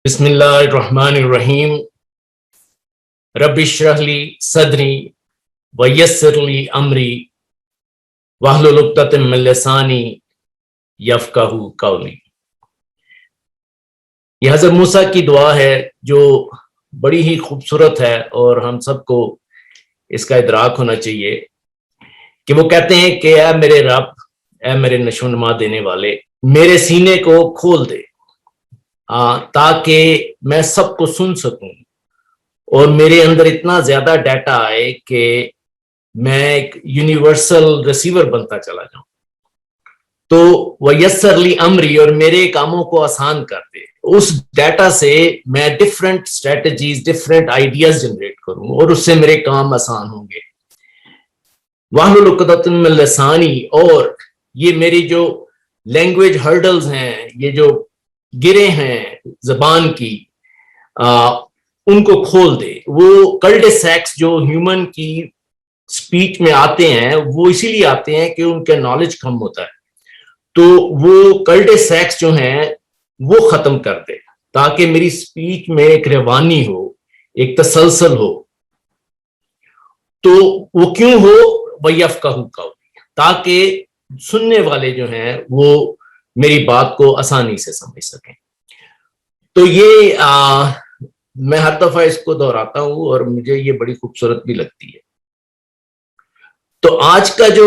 بسم اللہ الرحمن الرحیم رب اشرح لی صدری ویسر لی امری واحلل عقدۃ من لسانی یفقہوا قولی۔ یہ حضرت موسیٰ کی دعا ہے جو بڑی ہی خوبصورت ہے اور ہم سب کو اس کا ادراک ہونا چاہیے کہ وہ کہتے ہیں کہ اے میرے رب، اے میرے نشو و نما دینے والے، میرے سینے کو کھول دے تاکہ میں سب کو سن سکوں اور میرے اندر اتنا زیادہ ڈیٹا آئے کہ میں ایک یونیورسل ریسیور بنتا چلا جاؤں۔ تو ویسر لی امری، اور میرے کاموں کو آسان کر دے۔ اس ڈیٹا سے میں different strategies, different ideas generate کروں اور اس سے میرے کام آسان ہوں گے۔ واحلل عقدۃ من لسانی، اور یہ میری جو لینگویج ہرڈلز ہیں، یہ جو گرے ہیں زبان کی، ان کو کھول دے۔ وہ کلڈے سیکس جو ہیومن کی سپیچ میں آتے ہیں وہ اسی لیے آتے ہیں کہ ان کا نالج کم ہوتا ہے، تو وہ کلڈے سیکس جو ہیں وہ ختم کر دے تاکہ میری سپیچ میں ایک روانی ہو، ایک تسلسل ہو۔ تو وہ کیوں ہو؟ وَيَفْقَهُوا قَوْلِي، تاکہ سننے والے جو ہیں وہ میری بات کو آسانی سے سمجھ سکیں۔ تو یہ میں ہر دفعہ اس کو دہراتا ہوں اور مجھے یہ بڑی خوبصورت بھی لگتی ہے۔ تو آج کا جو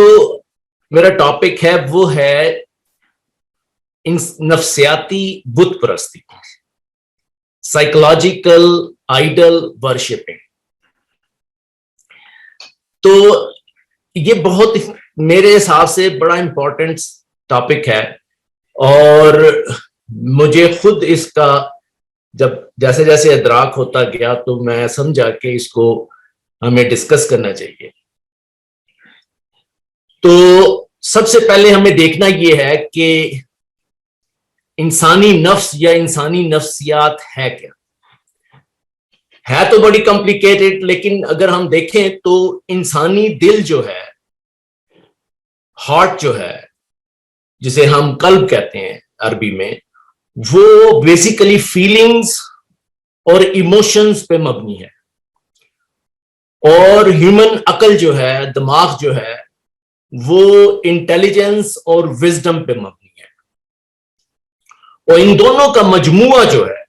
میرا ٹاپک ہے وہ ہے نفسیاتی بت پرستی، سائیکولوجیکل آئیڈل ورشپنگ۔ تو یہ بہت میرے حساب سے بڑا امپورٹنٹ ٹاپک ہے، اور مجھے خود اس کا جب جیسے جیسے ادراک ہوتا گیا تو میں سمجھا کہ اس کو ہمیں ڈسکس کرنا چاہیے۔ تو سب سے پہلے ہمیں دیکھنا یہ ہے کہ انسانی نفس یا انسانی نفسیات ہے کیا؟ ہے تو بڑی کمپلیکیٹڈ، لیکن اگر ہم دیکھیں تو انسانی دل جو ہے، ہارٹ جو ہے، جسے ہم قلب کہتے ہیں عربی میں، وہ بیسیکلی فیلنگز اور ایموشنز پہ مبنی ہے، اور ہیومن عقل جو ہے، دماغ جو ہے، وہ انٹیلیجنس اور وزڈم پہ مبنی ہے۔ اور ان دونوں کا مجموعہ جو ہے،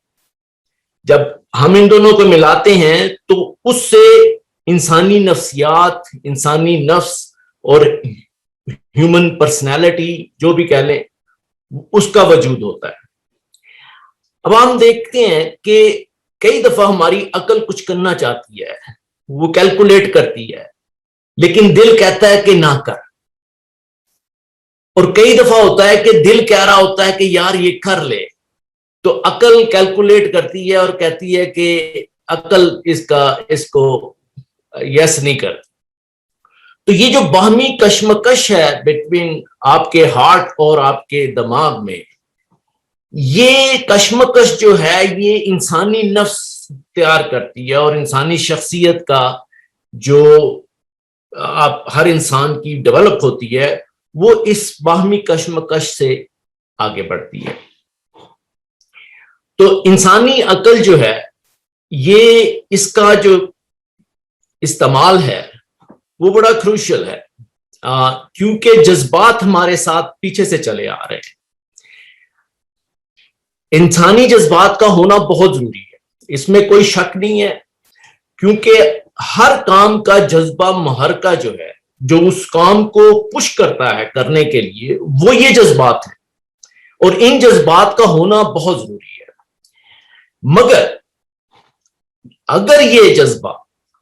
جب ہم ان دونوں کو ملاتے ہیں تو اس سے انسانی نفسیات، انسانی نفس اور ہیومن پرسنالٹی جو بھی کہہ لیں، اس کا وجود ہوتا ہے۔ اب ہم دیکھتے ہیں کہ کئی دفعہ ہماری عقل کچھ کرنا چاہتی ہے، وہ کیلکولیٹ کرتی ہے، لیکن دل کہتا ہے کہ نہ کر۔ اور کئی دفعہ ہوتا ہے کہ دل کہہ رہا ہوتا ہے کہ یار یہ کر لے، تو عقل کیلکولیٹ کرتی ہے اور کہتی ہے کہ عقل اس کو یس نہیں کرتی۔ تو یہ جو باہمی کشمکش ہے بٹوین آپ کے ہارٹ اور آپ کے دماغ میں، یہ کشمکش جو ہے یہ انسانی نفس تیار کرتی ہے، اور انسانی شخصیت کا جو ہر انسان کی ڈیولپ ہوتی ہے وہ اس باہمی کشمکش سے آگے بڑھتی ہے۔ تو انسانی عقل جو ہے، یہ اس کا جو استعمال ہے وہ بڑا کروشل ہے، کیونکہ جذبات ہمارے ساتھ پیچھے سے چلے آ رہے ہیں۔ انسانی جذبات کا ہونا بہت ضروری ہے، اس میں کوئی شک نہیں ہے، کیونکہ ہر کام کا جذبہ محرکہ جو ہے، جو اس کام کو پش کرتا ہے کرنے کے لیے، وہ یہ جذبات ہیں، اور ان جذبات کا ہونا بہت ضروری ہے۔ مگر اگر یہ جذبہ،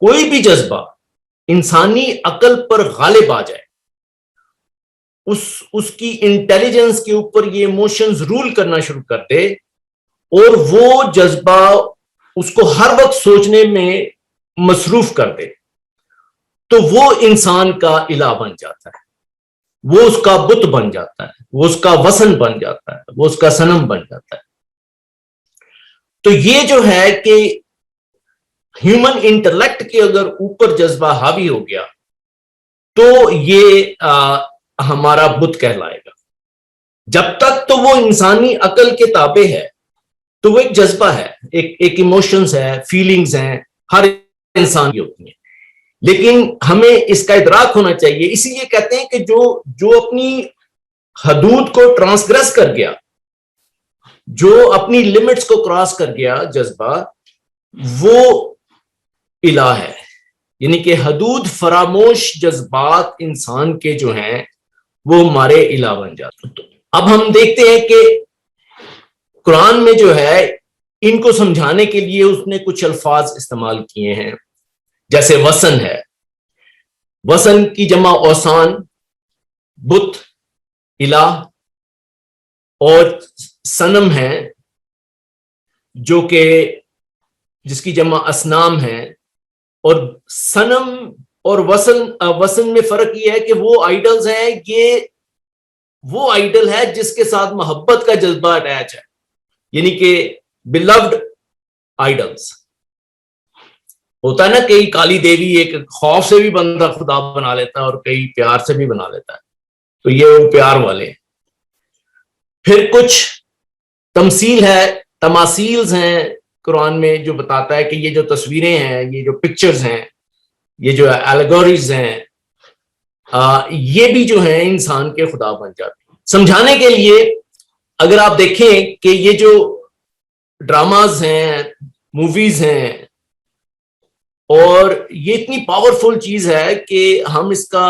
کوئی بھی جذبہ انسانی عقل پر غالب آ جائے، اس کی انٹیلیجنس کے اوپر یہ ایموشنز رول کرنا شروع کر دے، اور وہ جذبہ اس کو ہر وقت سوچنے میں مصروف کر دے، تو وہ انسان کا الہ بن جاتا ہے، وہ اس کا بت بن جاتا ہے، وہ اس کا وثن بن جاتا ہے، وہ اس کا صنم بن جاتا ہے۔ تو یہ جو ہے کہ ہیومن انٹلیکٹ کے اگر اوپر جذبہ حاوی ہو گیا تو یہ ہمارا بت کہلائے گا۔ جب تک تو وہ انسانی عقل کے تابع ہے، تو وہ ایک جذبہ ہے، ایک ایموشنز ہے، فیلنگز ہیں، ہر انسان کی ہوتی ہیں، لیکن ہمیں اس کا ادراک ہونا چاہیے. اسی لیے کہتے ہیں کہ جو اپنی حدود کو ٹرانسگریس کر گیا، جو اپنی لمٹس کو کراس کر گیا جذبہ، وہ الہ ہے. یعنی کہ حدود فراموش جذبات انسان کے جو ہیں وہ ہمارے الہ بن جاتے ہیں. اب ہم دیکھتے ہیں کہ قرآن میں جو ہے ان کو سمجھانے کے لیے اس نے کچھ الفاظ استعمال کیے ہیں، جیسے وثن ہے. وثن کی جمع اوثان، بت، الہ، اور صنم ہے جو کہ جس کی جمع اصنام ہے. اور صنم اور وثن میں فرق یہ ہے کہ وہ آئیڈلز ہیں، یہ وہ آئیڈل ہے جس کے ساتھ محبت کا جذبہ اٹیچ ہے، یعنی کہ بیلوڈ آئیڈلز. ہوتا ہے نا کئی کالی دیوی ایک خوف سے بھی بندہ خدا بنا لیتا ہے اور کئی پیار سے بھی بنا لیتا ہے، تو یہ وہ پیار والے. پھر کچھ تمثیل ہے، تماثیلز ہیں قرآن میں جو بتاتا ہے کہ یہ جو تصویریں ہیں، یہ جو پکچرز ہیں، یہ جو ایلیگوریز ہیں، یہ بھی جو ہیں انسان کے خدا بن جاتے ہیں. سمجھانے کے لیے اگر آپ دیکھیں کہ یہ جو ڈراماز ہیں، موویز ہیں، اور یہ اتنی پاورفل چیز ہے کہ ہم اس کا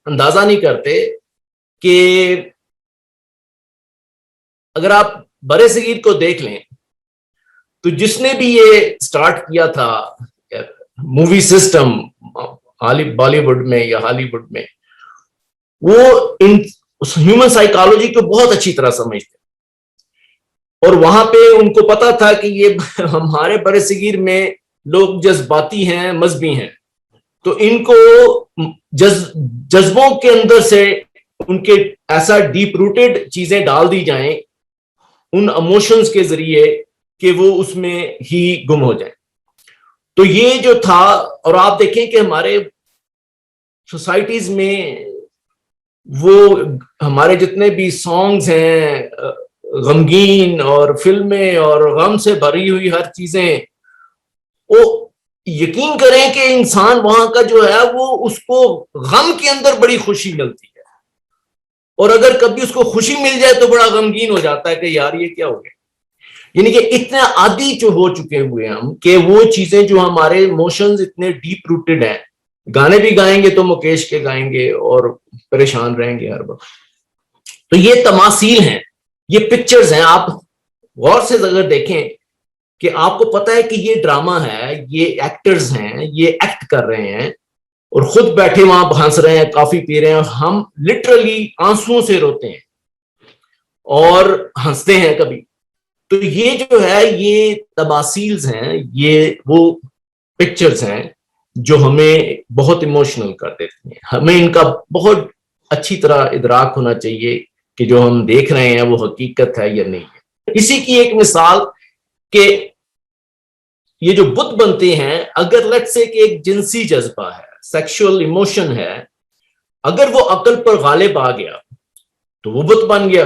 اندازہ نہیں کرتے کہ اگر آپ برے صغیر کو دیکھ لیں تو جس نے بھی یہ سٹارٹ کیا تھا مووی سسٹم بالی ووڈ میں یا ہالی ووڈ میں، وہ ہیومن سائیکالوجی کو بہت اچھی طرح سمجھتے، اور وہاں پہ ان کو پتا تھا کہ یہ ہمارے برے صغیر میں لوگ جذباتی ہیں، مذہبی ہیں، تو ان کو جذبوں کے اندر سے ان کے ایسا ڈیپ روٹیڈ چیزیں ڈال دی جائیں ان ایموشنز کے ذریعے کہ وہ اس میں ہی گم ہو جائیں. تو یہ جو تھا، اور آپ دیکھیں کہ ہمارے سوسائٹیز میں وہ ہمارے جتنے بھی سانگز ہیں غمگین اور فلمیں اور غم سے بھری ہوئی ہر چیزیں، وہ یقین کریں کہ انسان وہاں کا جو ہے وہ اس کو غم کے اندر بڑی خوشی ملتی ہے، اور اگر کبھی اس کو خوشی مل جائے تو بڑا غمگین ہو جاتا ہے کہ یار یہ کیا ہو گیا. یعنی کہ اتنے عادی جو ہو چکے ہوئے ہم کہ وہ چیزیں جو ہمارے ایموشنز اتنے ڈیپ روٹڈ ہیں، گانے بھی گائیں گے تو مکیش کے گائیں گے اور پریشان رہیں گے ہر وقت. تو یہ تماثیل ہیں، یہ پکچرز ہیں. آپ غور سے اگر دیکھیں کہ آپ کو پتا ہے کہ یہ ڈرامہ ہے، یہ ایکٹرز ہیں، یہ ایکٹ کر رہے ہیں اور خود بیٹھے وہاں ہنس رہے ہیں، کافی پی رہے ہیں، اور ہم لٹرلی آنسوؤں سے روتے ہیں اور ہنستے ہیں کبھی. تو یہ جو ہے یہ تماثیلز ہیں، یہ وہ پکچرز ہیں جو ہمیں بہت ایموشنل کر دیتی ہیں. ہمیں ان کا بہت اچھی طرح ادراک ہونا چاہیے کہ جو ہم دیکھ رہے ہیں وہ حقیقت ہے یا نہیں ہے. اسی کی ایک مثال کہ یہ جو بت بنتے ہیں، اگر لیٹ سے کہ ایک جنسی جذبہ ہے، سیکشول ایموشن ہے، اگر وہ عقل پر غالب آ گیا تو وہ بت بن گیا،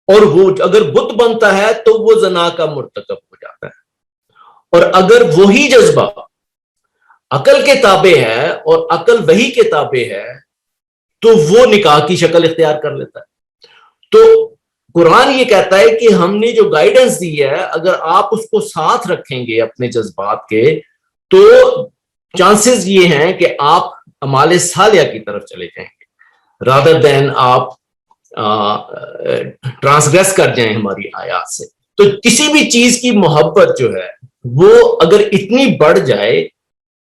اور وہ اگر بت بنتا ہے تو وہ زنا کا مرتکب ہو جاتا ہے. اور اگر وہی جذبہ عقل کے تابع ہے اور عقل وہی کے تابع ہے تو وہ نکاح کی شکل اختیار کر لیتا ہے. تو قرآن یہ کہتا ہے کہ ہم نے جو گائیڈنس دی ہے، اگر آپ اس کو ساتھ رکھیں گے اپنے جذبات کے، تو چانسز یہ ہیں کہ آپ اعمال صالحہ کی طرف چلے جائیں گے رادر دین آپ ٹرانسگریس کر جائیں ہماری آیات سے. تو کسی بھی چیز کی محبت جو ہے وہ اگر اتنی بڑھ جائے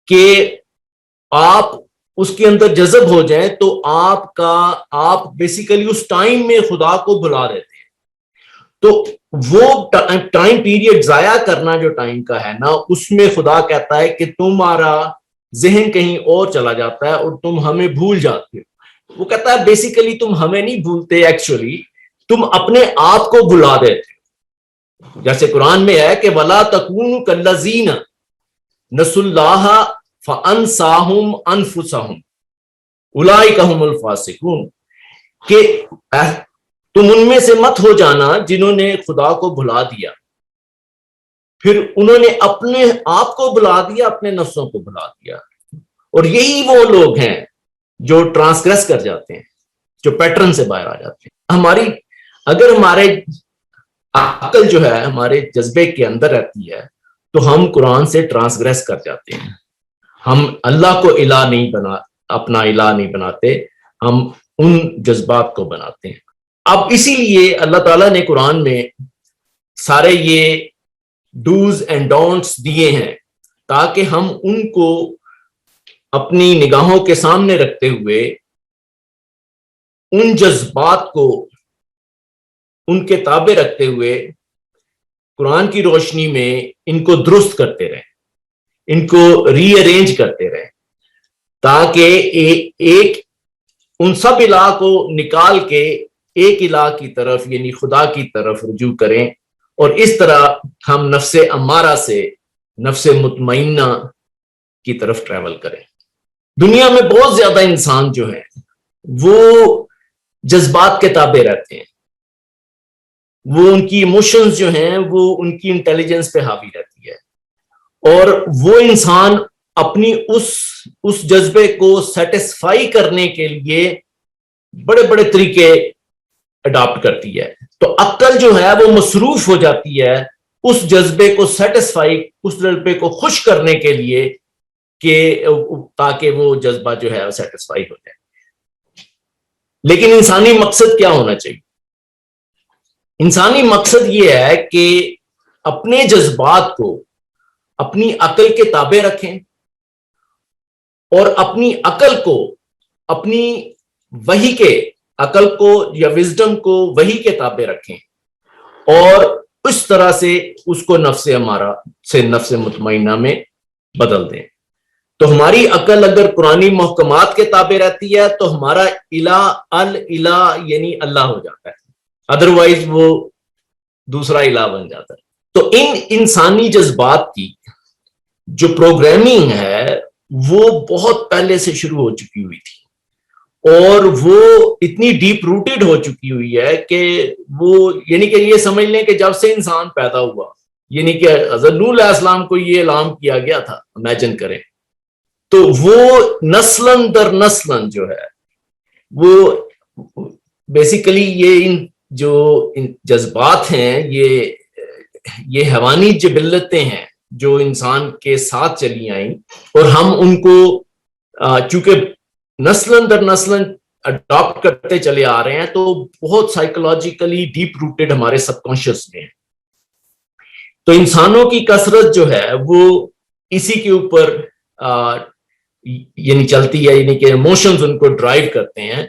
کہ آپ اس کے اندر جذب ہو جائیں تو آپ بیسیکلی اس ٹائم میں خدا کو بھلا دیتے ہیں. تو وہ ٹائم پیریڈ ضائع کرنا جو ٹائم کا ہے نا، اس میں خدا کہتا ہے کہ تمہارا ذہن کہیں اور چلا جاتا ہے اور تم ہمیں بھول جاتے ہو. وہ کہتا ہے بیسیکلی تم ہمیں نہیں بھولتے، ایکچولی تم اپنے آپ کو بھلا دیتے ہو. جیسے قرآن میں ہے کہ وَلَا تَكُونُوا كَالَّذِينَ نَسُوا اللَّهَ فَأَنسَاهُمْ أَنفُسَهُمْ أُولَٰئِكَ هُمُ الْفَاسِقُونَ، کہ تم ان میں سے مت ہو جانا جنہوں نے خدا کو بھلا دیا، پھر انہوں نے اپنے آپ کو بھلا دیا، اپنے نفسوں کو بھلا دیا۔ اور یہی وہ لوگ ہیں جو ٹرانسگریس کر جاتے ہیں، جو پیٹرن سے باہر آ جاتے ہیں۔ اگر ہمارے عقل جو ہے ہمارے جذبے کے اندر رہتی ہے تو ہم قرآن سے ٹرانسگریس کر جاتے ہیں، ہم اللہ کو اپنا الہ نہیں بناتے، ہم ان جذبات کو بناتے ہیں۔ اب اسی لیے اللہ تعالیٰ نے قرآن میں سارے یہ ڈوز اینڈ ڈونٹس دیے ہیں تاکہ ہم ان کو اپنی نگاہوں کے سامنے رکھتے ہوئے ان جذبات کو ان کے تابع رکھتے ہوئے قرآن کی روشنی میں ان کو درست کرتے رہیں، ان کو ری ارینج کرتے رہیں، تاکہ ایک ان سب الہ کو نکال کے ایک الہ کی طرف یعنی خدا کی طرف رجوع کریں، اور اس طرح ہم نفس امارہ سے نفس مطمئنہ کی طرف ٹریول کریں۔ دنیا میں بہت زیادہ انسان جو ہیں وہ جذبات کے تابع رہتے ہیں، وہ ان کی ایموشنز جو ہیں وہ ان کی انٹیلیجنس پہ حاوی رہتی ہے، اور وہ انسان اپنی اس جذبے کو سیٹسفائی کرنے کے لیے بڑے بڑے طریقے اڈاپٹ کرتی ہے۔ تو عقل جو ہے وہ مصروف ہو جاتی ہے اس جذبے کو سیٹسفائی، اس جذبے کو خوش کرنے کے لیے کہ تاکہ وہ جذبہ جو ہے وہ سیٹسفائی ہو جائے۔ لیکن انسانی مقصد کیا ہونا چاہیے؟ انسانی مقصد یہ ہے کہ اپنے جذبات کو اپنی عقل کے تابع رکھیں، اور اپنی عقل کو اپنی وحی کے عقل کو یا وزڈم کو وحی کے تابع رکھیں، اور اس طرح سے اس کو نفس امارہ سے نفس مطمئنہ میں بدل دیں۔ تو ہماری عقل اگر قرآنی محکمات کے تابع رہتی ہے تو ہمارا الہ یعنی اللہ ہو جاتا ہے، ادروائز وہ دوسرا الہ بن جاتا ہے۔ تو ان انسانی جذبات کی جو پروگرامنگ ہے وہ بہت پہلے سے شروع ہو چکی ہوئی تھی، اور وہ اتنی ڈیپ روٹیڈ ہو چکی ہوئی ہے کہ وہ یعنی کہ یہ سمجھ لیں کہ جب سے انسان پیدا ہوا، یعنی کہ حضرت نوح علیہ السلام کو یہ اعلان کیا گیا تھا، امیجن کریں، تو وہ نسلاً در نسلاً جو ہے وہ بیسیکلی یہ جو جذبات ہیں یہ حیوانی جبلتیں ہیں جو انسان کے ساتھ چلی آئیں، اور ہم ان کو چونکہ نسلاً در نسلاً اڈاپٹ کرتے چلے آ رہے ہیں تو بہت سائیکولوجیکلی ڈیپ روٹیڈ ہمارے سب کانشیس میں ہیں۔ تو انسانوں کی کثرت جو ہے وہ اسی کے اوپر یعنی چلتی ہے، یعنی کہ ایموشنز ان کو ڈرائیو کرتے ہیں۔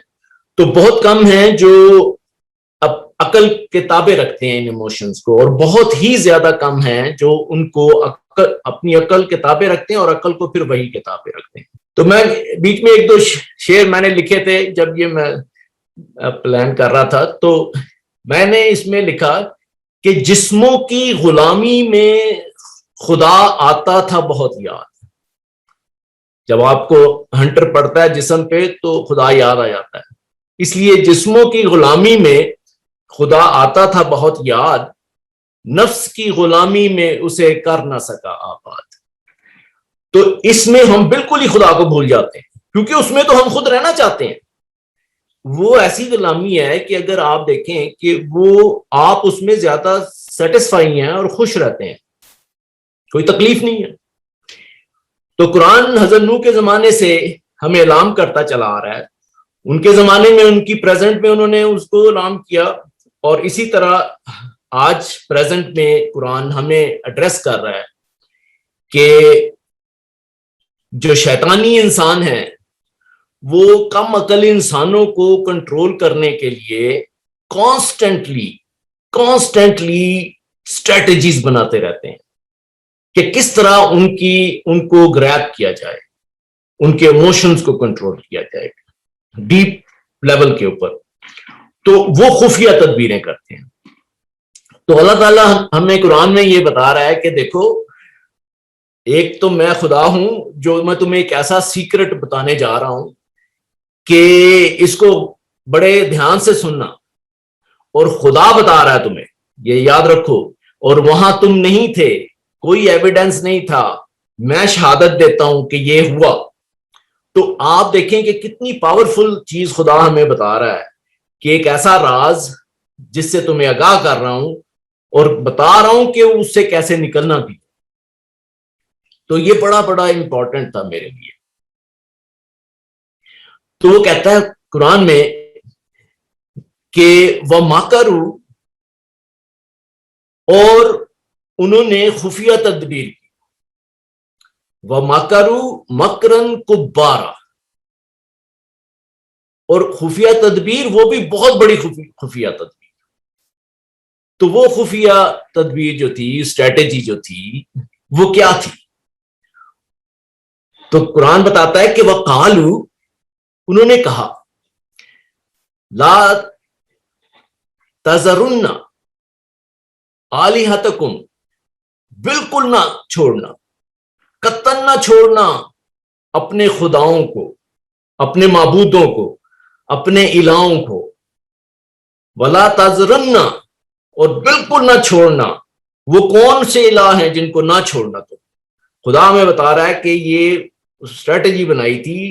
تو بہت کم ہیں جو عقل کے تابع رکھتے ہیں ان ایموشنز کو، اور بہت ہی زیادہ کم ہیں جو ان کو اپنی عقل کے تابع رکھتے ہیں اور عقل کو پھر وحی کے تابع رکھتے ہیں۔ تو میں بیچ میں ایک دو شعر میں نے لکھے تھے جب یہ میں پلان کر رہا تھا، تو میں نے اس میں لکھا کہ جسموں کی غلامی میں خدا آتا تھا بہت یاد۔ جب آپ کو ہنٹر پڑتا ہے جسم پہ تو خدا یاد آ جاتا ہے، اس لیے جسموں کی غلامی میں خدا آتا تھا بہت یاد، نفس کی غلامی میں اسے کر نہ سکا آباد۔ تو اس میں ہم بالکل ہی خدا کو بھول جاتے ہیں، کیونکہ اس میں تو ہم خود رہنا چاہتے ہیں۔ وہ ایسی غلامی ہے کہ اگر آپ دیکھیں کہ وہ آپ اس میں زیادہ سیٹسفائی ہیں اور خوش رہتے ہیں، کوئی تکلیف نہیں ہے۔ تو قرآن حضرت نوح کے زمانے سے ہمیں اعلان کرتا چلا آ رہا ہے، ان کے زمانے میں ان کی پریزنٹ میں انہوں نے اس کو اعلان کیا، اور اسی طرح آج پریزنٹ میں قرآن ہمیں ایڈریس کر رہا ہے کہ جو شیطانی انسان ہیں وہ کم عقل انسانوں کو کنٹرول کرنے کے لیے کانسٹنٹلی اسٹریٹجیز بناتے رہتے ہیں کہ کس طرح ان کو گریب کیا جائے، ان کے ایموشنز کو کنٹرول کیا جائے ڈیپ لیول کے اوپر۔ تو وہ خفیہ تدبیریں کرتے ہیں۔ تو اللہ تعالیٰ ہمیں قرآن میں یہ بتا رہا ہے کہ دیکھو، ایک تو میں خدا ہوں جو میں تمہیں ایک ایسا سیکرٹ بتانے جا رہا ہوں کہ اس کو بڑے دھیان سے سننا، اور خدا بتا رہا ہے تمہیں، یہ یاد رکھو، اور وہاں تم نہیں تھے، کوئی ایویڈنس نہیں تھا، میں شہادت دیتا ہوں کہ یہ ہوا. تو آپ دیکھیں کہ کتنی پاورفل چیز خدا ہمیں بتا رہا ہے کہ ایک ایسا راز جس سے تمہیں آگاہ کر رہا ہوں اور بتا رہا ہوں کہ اس سے کیسے نکلنا بھی. تو یہ بڑا بڑا امپورٹنٹ تھا میرے لیے. تو وہ کہتا ہے قرآن میں کہ وہ ماکرو، اور انہوں نے خفیہ تدبیر کی، وہ ماکرو مکرن کبارا، اور خفیہ تدبیر وہ بھی بہت بڑی خفیہ تدبیر. تو وہ خفیہ تدبیر جو تھی، اسٹریٹجی جو تھی، وہ کیا تھی؟ تو قرآن بتاتا ہے کہ وہ قالو، انہوں نے کہا، لا تذرن آلہتکم، بالکل نہ چھوڑنا، قطعاً نہ چھوڑنا اپنے خداؤں کو، اپنے معبودوں کو، اپنے الہوں کو. ولا تذرن، اور بالکل نہ چھوڑنا. وہ کون سے الہ ہیں جن کو نہ چھوڑنا؟ تو خدا ہمیں بتا رہا ہے کہ یہ اسٹریٹجی بنائی تھی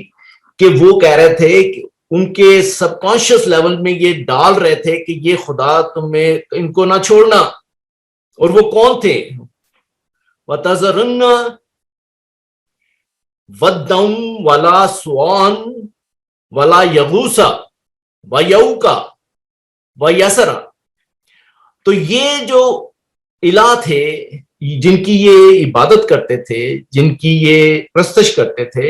کہ وہ کہہ رہے تھے کہ ان کے سب کانشیس لیول میں یہ ڈال رہے تھے کہ یہ خدا تمہیں ان کو نہ چھوڑنا. اور وہ کون تھے؟ وَتَذَرُنَّ وَدًّا وَلَا سُوَاعًا وَلَا يَغُوثَ وَيَعُوقَ وَيَسْرَ. تو یہ جو الہ تھے جن کی یہ عبادت کرتے تھے، جن کی یہ پرستش کرتے تھے،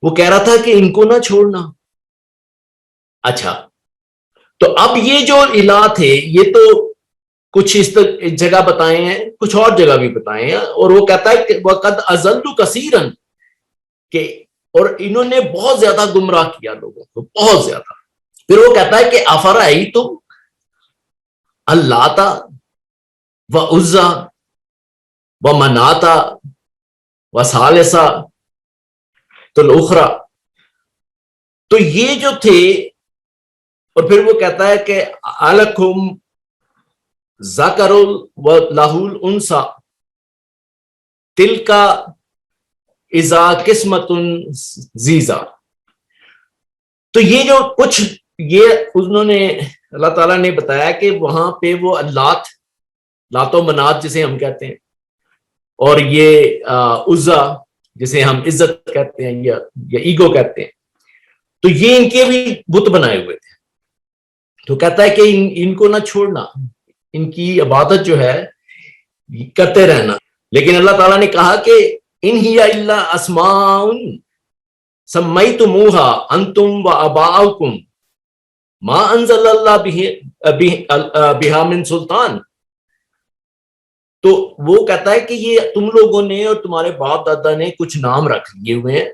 وہ کہہ رہا تھا کہ ان کو نہ چھوڑنا. اچھا، تو اب یہ جو الہ تھے، یہ تو کچھ اس جگہ بتائے ہیں، کچھ اور جگہ بھی بتائے ہیں، اور وہ کہتا ہے کہ وَقَدْ أَضَلُّوا كَثِيرًا، کہ اور انہوں نے بہت زیادہ گمراہ کیا لوگوں کو، بہت زیادہ. پھر وہ کہتا ہے کہ أَفَرَأَيْتُمْ اللَّاتَ وَعُزَّىٰ وَمَنَاةَ وَثَالِثَةَ الْأُخْرَىٰ. تو یہ جو تھے، اور پھر وہ کہتا ہے کہ أَلَكُمْ ذکر وَلَهُ الْأُنثىٰ تِلْكَ إِذَا قِسْمَةٌ ضِیزَىٰ. تو یہ جو کچھ یہ انہوں نے اللہ تعالیٰ نے بتایا کہ وہاں پہ وہ لات و منات جسے ہم کہتے ہیں، اور یہ عزا جسے ہم عزت کہتے ہیں یا ایگو کہتے ہیں، تو یہ ان کے بھی بت بنائے ہوئے تھے. تو کہتا ہے کہ ان کو نہ چھوڑنا، ان کی عبادت جو ہے کرتے رہنا. لیکن اللہ تعالیٰ نے کہا کہ ان ہی الا اسماء سمیتموها انتم وآباؤکم ما انزل اللہ بہا من سلطان. تو وہ کہتا ہے کہ یہ تم لوگوں نے اور تمہارے باپ دادا نے کچھ نام رکھ لیے ہوئے ہیں،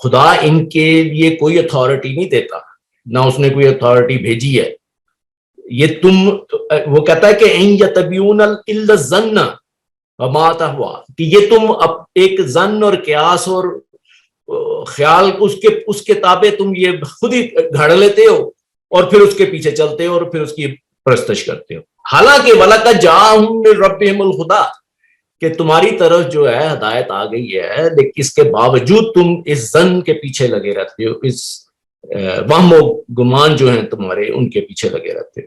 خدا ان کے لیے کوئی اتھارٹی نہیں دیتا، نہ اس نے کوئی اتھارٹی بھیجی ہے. یہ وہ کہتا ہے کہ ان یتبعون الا الظن وما تہویٰ، کہ یہ تم ایک ظن اور قیاس اور خیال اس کے تابع تم یہ خود ہی گھڑ لیتے ہو اور پھر اس کے پیچھے چلتے ہو اور پھر اس کی پرستش کرتے ہو. حالانکہ وَلَقَدْ جَاءَهُم مِّن رَّبِّهِمُ الْهُدَىٰ، کہ تمہاری طرف جو ہے ہدایت آ گئی ہے، لیکن اس کے باوجود تم اس ظن کے پیچھے لگے رہتے ہو، اس وہم و گمان جو ہیں تمہارے ان کے پیچھے لگے رہتے ہو.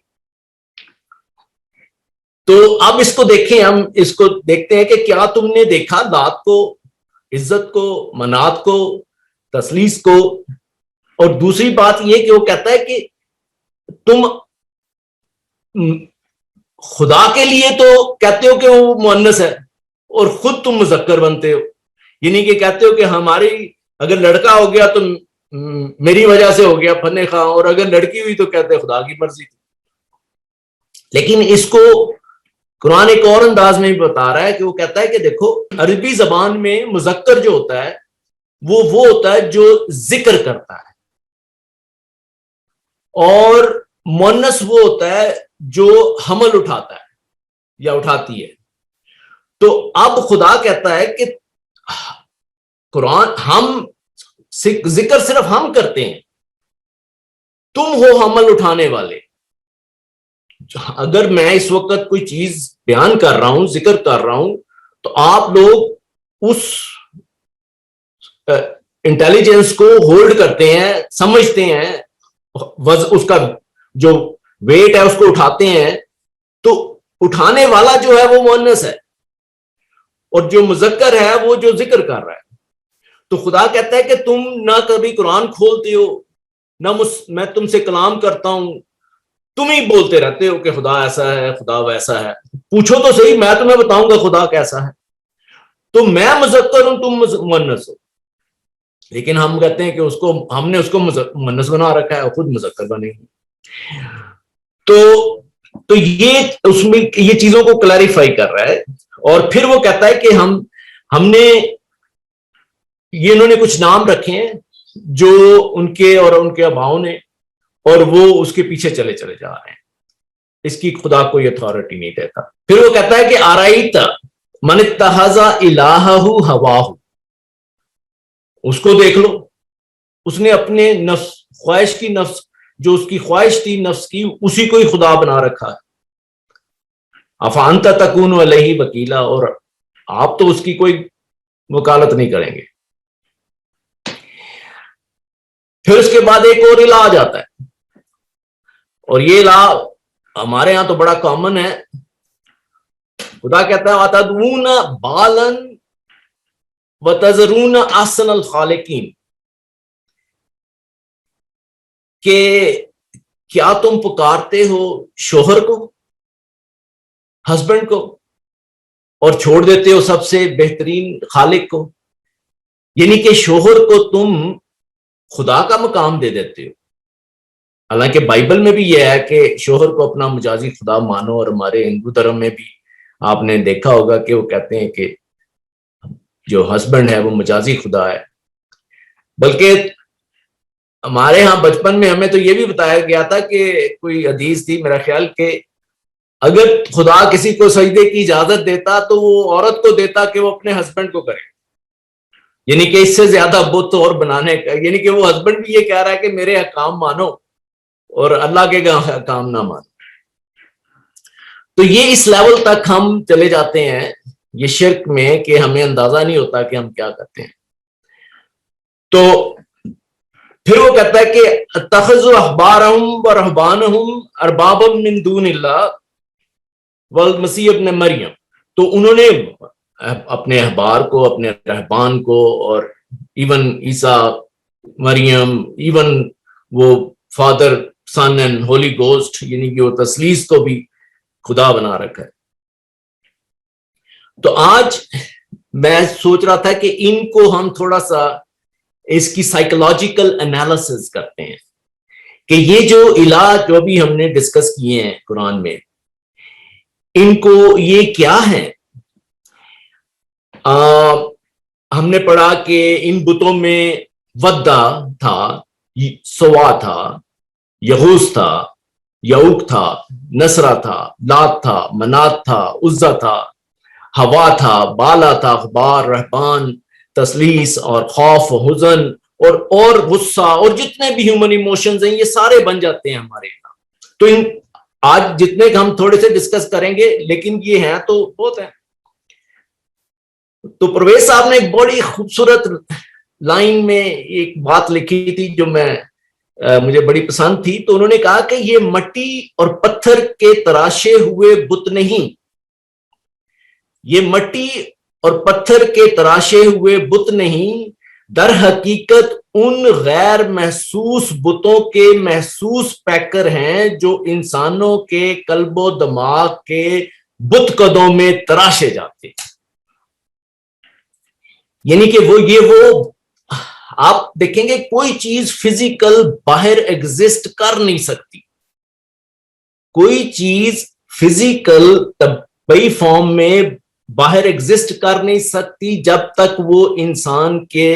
تو اب اس کو دیکھیں، ہم اس کو دیکھتے ہیں کہ کیا تم نے دیکھا لات کو، عزت کو، منات کو، تثلیث کو. اور دوسری بات یہ کہ وہ کہتا ہے کہ تم خدا کے لیے تو کہتے ہو کہ وہ مؤنث ہے اور خود تم مذکر بنتے ہو، یعنی کہ کہتے ہو کہ ہماری اگر لڑکا ہو گیا تو میری وجہ سے ہو گیا فن خواہ، اور اگر لڑکی ہوئی تو کہتے خدا کی مرضی تھی. لیکن اس کو قرآن ایک اور انداز میں بھی بتا رہا ہے کہ وہ کہتا ہے کہ دیکھو عربی زبان میں مذکر جو ہوتا ہے وہ ہوتا ہے جو ذکر کرتا ہے، اور مؤنث وہ ہوتا ہے جو حمل اٹھاتا ہے یا اٹھاتی ہے. تو اب خدا کہتا ہے کہ قرآن ہم ذکر صرف ہم کرتے ہیں، تم ہو حمل اٹھانے والے. اگر میں اس وقت کوئی چیز بیان کر رہا ہوں، ذکر کر رہا ہوں، تو آپ لوگ اس انٹیلیجنس کو ہولڈ کرتے ہیں، سمجھتے ہیں، اس کا جو ویٹ ہے اس کو اٹھاتے ہیں، تو اٹھانے والا جو ہے وہ مؤنث ہے، اور جو مذکر ہے وہ جو ذکر کر رہا ہے. تو خدا کہتا ہے کہ تم نہ کبھی قرآن کھولتے ہو، نہ میں تم سے کلام کرتا ہوں، تم ہی بولتے رہتے ہو کہ خدا ایسا ہے، خدا ویسا ہے. پوچھو تو صحیح، میں تمہیں بتاؤں گا خدا کیسا ہے. تو میں مذکر ہوں، تم مؤنث ہو. لیکن ہم کہتے ہیں کہ ہم نے اس کو مؤنث بنا رکھا ہے، خود مذکر بنے. تو یہ اس میں یہ چیزوں کو کلیریفائی کر رہا ہے. اور پھر وہ کہتا ہے کہ ہم نے یہ انہوں نے کچھ نام رکھے ہیں جو ان کے اور ان کے آباؤں نے، اور وہ اس کے پیچھے چلے جا رہے ہیں. اس کی خدا کوئی اتھارٹی نہیں دیتا. پھر وہ کہتا ہے کہ آرائیت من اتخذ الہہ ہواہ، اس کو دیکھ لو، اس نے اپنے نفس خواہش کی، نفس جو اس کی خواہش تھی نفس کی، اسی کو ہی خدا بنا رکھا ہے. افانت تکون علیہ وکیلا، اور آپ تو اس کی کوئی وکالت نہیں کریں گے. پھر اس کے بعد ایک اور الہ آ جاتا ہے، اور یہ الہ ہمارے ہاں تو بڑا کامن ہے. خدا کہتا ہے وَتَدْعُونَ بَالًا وَتَذَرُونَ أَحْسَنَ الْخَالِقِينَ، کہ کیا تم پکارتے ہو شوہر کو، ہسبینڈ کو، اور چھوڑ دیتے ہو سب سے بہترین خالق کو. یعنی کہ شوہر کو تم خدا کا مقام دے دیتے ہو. حالانکہ بائبل میں بھی یہ ہے کہ شوہر کو اپنا مجازی خدا مانو، اور ہمارے ہندو دھرم میں بھی آپ نے دیکھا ہوگا کہ وہ کہتے ہیں کہ جو ہسبینڈ ہے وہ مجازی خدا ہے. بلکہ ہمارے ہاں بچپن میں ہمیں تو یہ بھی بتایا گیا تھا کہ کوئی حدیث تھی میرا خیال کہ اگر خدا کسی کو سجدے کی اجازت دیتا تو وہ عورت کو دیتا کہ وہ اپنے ہسبینڈ کو کرے. یعنی کہ اس سے زیادہ بت اور بنانے کا، یعنی کہ وہ ہسبینڈ بھی یہ کہہ رہا ہے کہ میرے حکام مانو اور اللہ کے حکام نہ مانو. تو یہ اس لیول تک ہم چلے جاتے ہیں یہ شرک میں کہ ہمیں اندازہ نہیں ہوتا کہ ہم کیا کرتے ہیں. تو پھر وہ کہتا ہے کہ اتخذوا احبارہم ورہبانہم اربابا من دون اللہ والمسیح ابن مریم. تو انہوں نے اپنے احبار کو، اپنے رہبان کو، اور ایون عیسیٰ، مریم، ایون وہ father, son and holy ghost, یعنی کہ وہ تثلیث کو بھی خدا بنا رکھا ہے. تو آج میں سوچ رہا تھا کہ ان کو ہم تھوڑا سا اس کی سائیکولوجیکل انالیسس کرتے ہیں کہ یہ جو الہ جو بھی ہم نے ڈسکس کیے ہیں قرآن میں، ان کو یہ کیا ہے. ہم نے پڑھا کہ ان بتوں میں ودہ تھا، سوا تھا، یغوث تھا، یعوق تھا، نصرہ تھا، لات تھا، منات تھا، عزہ تھا، ہوا تھا، بالا تھا، اخبار، رہبان، تسلیس اور خوف و حزن اور غصہ، اور جتنے بھی ہیومن ایموشنز ہیں یہ سارے بن جاتے ہیں ہمارے یہاں. تو آج جتنے ہم تھوڑے سے ڈسکس کریں گے، لیکن یہ ہیں تو بہت ہیں. تو پرویز صاحب نے ایک بڑی خوبصورت لائن میں ایک بات لکھی تھی جو مجھے بڑی پسند تھی. تو انہوں نے کہا کہ یہ مٹی اور پتھر کے تراشے ہوئے بت نہیں، یہ مٹی اور پتھر کے تراشے ہوئے بت نہیں، در حقیقت ان غیر محسوس بتوں کے محسوس پیکر ہیں جو انسانوں کے قلب و دماغ کے بت قدوں میں تراشے جاتے. یعنی کہ وہ آپ دیکھیں گے کوئی چیز فزیکل باہر ایگزسٹ کر نہیں سکتی، کوئی چیز فزیکل طبعی فارم میں باہر ایگزسٹ کر نہیں سکتی جب تک وہ انسان کے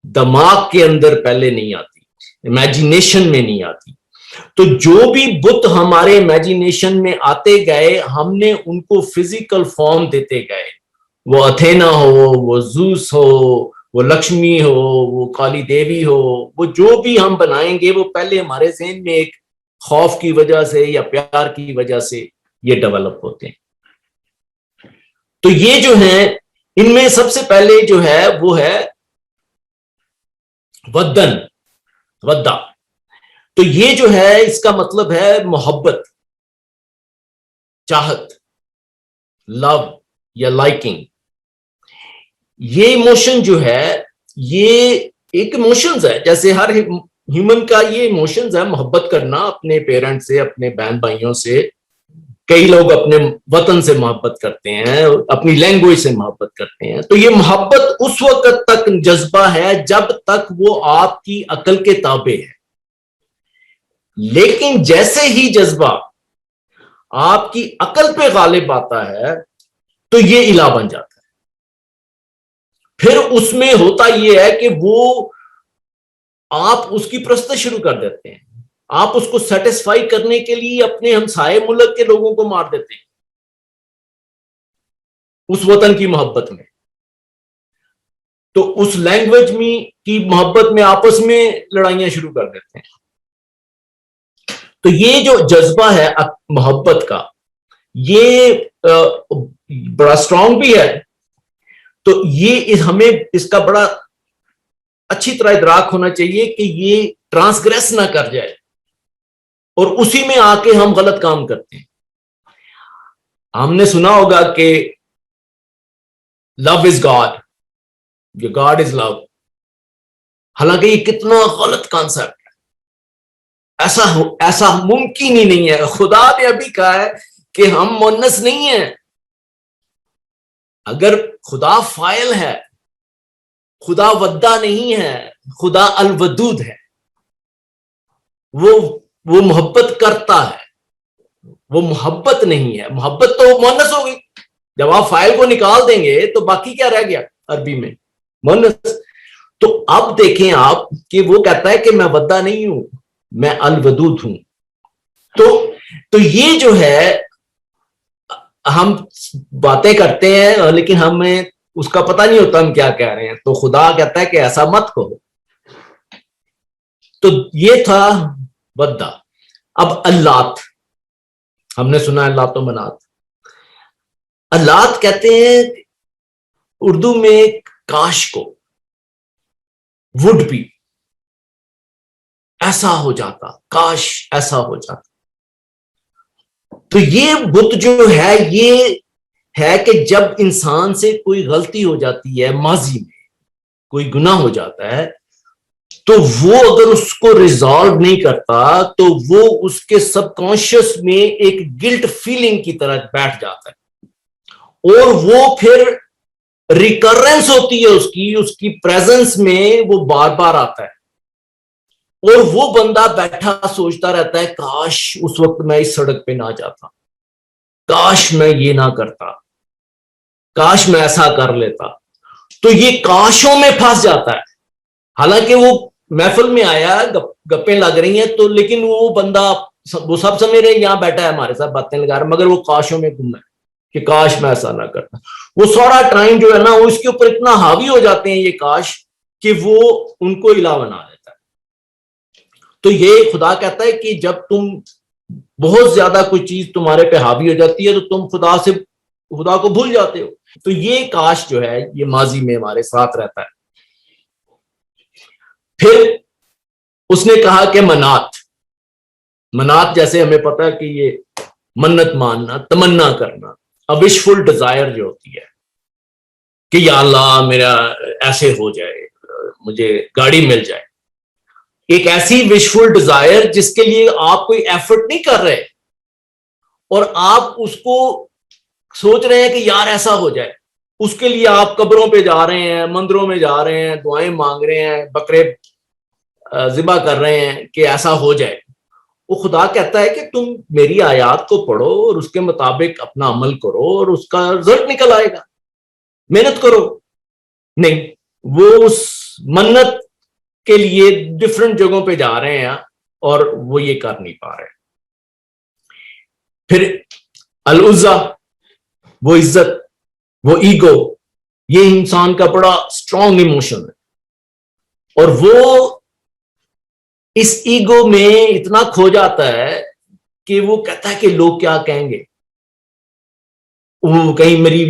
دماغ کے اندر پہلے نہیں آتی، امیجینیشن میں نہیں آتی. تو جو بھی بت ہمارے امیجینیشن میں آتے گئے، ہم نے ان کو فزیکل فارم دیتے گئے. وہ اتھینا ہو، وہ زوس ہو، وہ لکشمی ہو، وہ کالی دیوی ہو، وہ جو بھی ہم بنائیں گے وہ پہلے ہمارے ذہن میں ایک خوف کی وجہ سے یا پیار کی وجہ سے یہ ڈیولپ ہوتے ہیں. تو یہ جو ہیں ان میں سب سے پہلے جو ہے وہ ہے ودا. تو یہ جو ہے اس کا مطلب ہے محبت، چاہت، لو یا لائکنگ. یہ ایموشن جو ہے یہ ایک ایموشنز ہے، جیسے ہر ہیومن کا یہ ایموشنز ہے، محبت کرنا اپنے پیرنٹ سے، اپنے بہن بھائیوں سے. کئی لوگ اپنے وطن سے محبت کرتے ہیں، اپنی لینگویج سے محبت کرتے ہیں. تو یہ محبت اس وقت تک جذبہ ہے جب تک وہ آپ کی عقل کے تابع ہے. لیکن جیسے ہی جذبہ آپ کی عقل پہ غالب آتا ہے تو یہ الہ بن جاتا ہے. پھر اس میں ہوتا یہ ہے کہ وہ آپ اس کی پرستش شروع کر دیتے ہیں، آپ اس کو سیٹسفائی کرنے کے لیے اپنے ہمسائے ملک کے لوگوں کو مار دیتے ہیں اس وطن کی محبت میں. تو اس لینگویج میں کی محبت میں آپس میں لڑائیاں شروع کر دیتے ہیں. تو یہ جو جذبہ ہے محبت کا یہ بڑا سٹرونگ بھی ہے. تو یہ ہمیں اس کا بڑا اچھی طرح ادراک ہونا چاہیے کہ یہ ٹرانسگریس نہ کر جائے اور اسی میں آ کے ہم غلط کام کرتے ہیں. ہم نے سنا ہوگا کہ لو از گاڈ، گاڈ از لو. حالانکہ یہ کتنا غلط کانسیپٹ ہے، ایسا ممکن ہی نہیں ہے. خدا نے ابھی کہا ہے کہ ہم مونس نہیں ہیں. اگر خدا فاعل ہے، خدا ودا نہیں ہے، خدا الودود ہے. وہ محبت کرتا ہے، وہ محبت نہیں ہے. محبت تو مونس ہو گئی. جب آپ فاعل کو نکال دیں گے تو باقی کیا رہ گیا عربی میں؟ مونس. تو اب دیکھیں آپ کہ وہ کہتا ہے کہ میں ودا نہیں ہوں، میں الودود ہوں. تو یہ جو ہے ہم باتیں کرتے ہیں لیکن ہمیں اس کا پتہ نہیں ہوتا ہم کیا کہہ رہے ہیں. تو خدا کہتا ہے کہ ایسا مت کہو. تو یہ تھا ودا. اب اللات، ہم نے سنا ہے لات و منات. اللات کہتے ہیں اردو میں کاش کو، وڈ بھی، ایسا ہو جاتا، کاش ایسا ہو جاتا. تو یہ بت جو ہے یہ ہے کہ جب انسان سے کوئی غلطی ہو جاتی ہے، ماضی میں کوئی گناہ ہو جاتا ہے، تو وہ اگر اس کو ریزالو نہیں کرتا تو وہ اس کے سب کانشیس میں ایک گلٹ فیلنگ کی طرح بیٹھ جاتا ہے اور وہ پھر ریکرنس ہوتی ہے اس کی پریزنس میں وہ بار بار آتا ہے اور وہ بندہ بیٹھا سوچتا رہتا ہے کاش اس وقت میں اس سڑک پہ نہ جاتا، کاش میں یہ نہ کرتا، کاش میں ایسا کر لیتا. تو یہ کاشوں میں پھنس جاتا ہے. حالانکہ وہ محفل میں آیا، گپیں لگ رہی ہیں تو لیکن وہ بندہ، وہ سب سمجھ رہے یہاں بیٹھا ہے ہمارے ساتھ باتیں لگا رہا، مگر وہ کاشوں میں گم ہے کہ کاش میں ایسا نہ کرتا. وہ سارا ٹائم جو ہے نا وہ اس کے اوپر اتنا حاوی ہو جاتے ہیں یہ کاش کہ وہ ان کو الہ بنا دیتا ہے. تو یہ خدا کہتا ہے کہ جب تم بہت زیادہ کوئی چیز تمہارے پہ حاوی ہو جاتی ہے تو تم خدا کو بھول جاتے ہو. تو یہ کاش جو ہے یہ ماضی میں ہمارے ساتھ رہتا ہے. پھر اس نے کہا کہ منات جیسے ہمیں پتا ہے کہ یہ منت ماننا، تمنا کرنا، وشفل ڈیزائر جو ہوتی ہے کہ یا اللہ میرا ایسے ہو جائے، مجھے گاڑی مل جائے. ایک ایسی وشفل ڈیزائر جس کے لیے آپ کوئی ایفرٹ نہیں کر رہے اور آپ اس کو سوچ رہے ہیں کہ یار ایسا ہو جائے. اس کے لیے آپ قبروں پہ جا رہے ہیں، مندروں میں جا رہے ہیں، دعائیں مانگ رہے ہیں، بکرے ذبح کر رہے ہیں کہ ایسا ہو جائے. وہ خدا کہتا ہے کہ تم میری آیات کو پڑھو اور اس کے مطابق اپنا عمل کرو اور اس کا رزلٹ نکل آئے گا. محنت کرو. نہیں، وہ اس منت کے لیے ڈفرنٹ جگہوں پہ جا رہے ہیں اور وہ یہ کر نہیں پا رہے. پھر العزا، وہ عزت، وہ ایگو، یہ انسان کا بڑا اسٹرانگ ایموشن ہے اور وہ اس ایگو میں اتنا کھو جاتا ہے کہ وہ کہتا ہے کہ لوگ کیا کہیں گے، وہ کہیں میری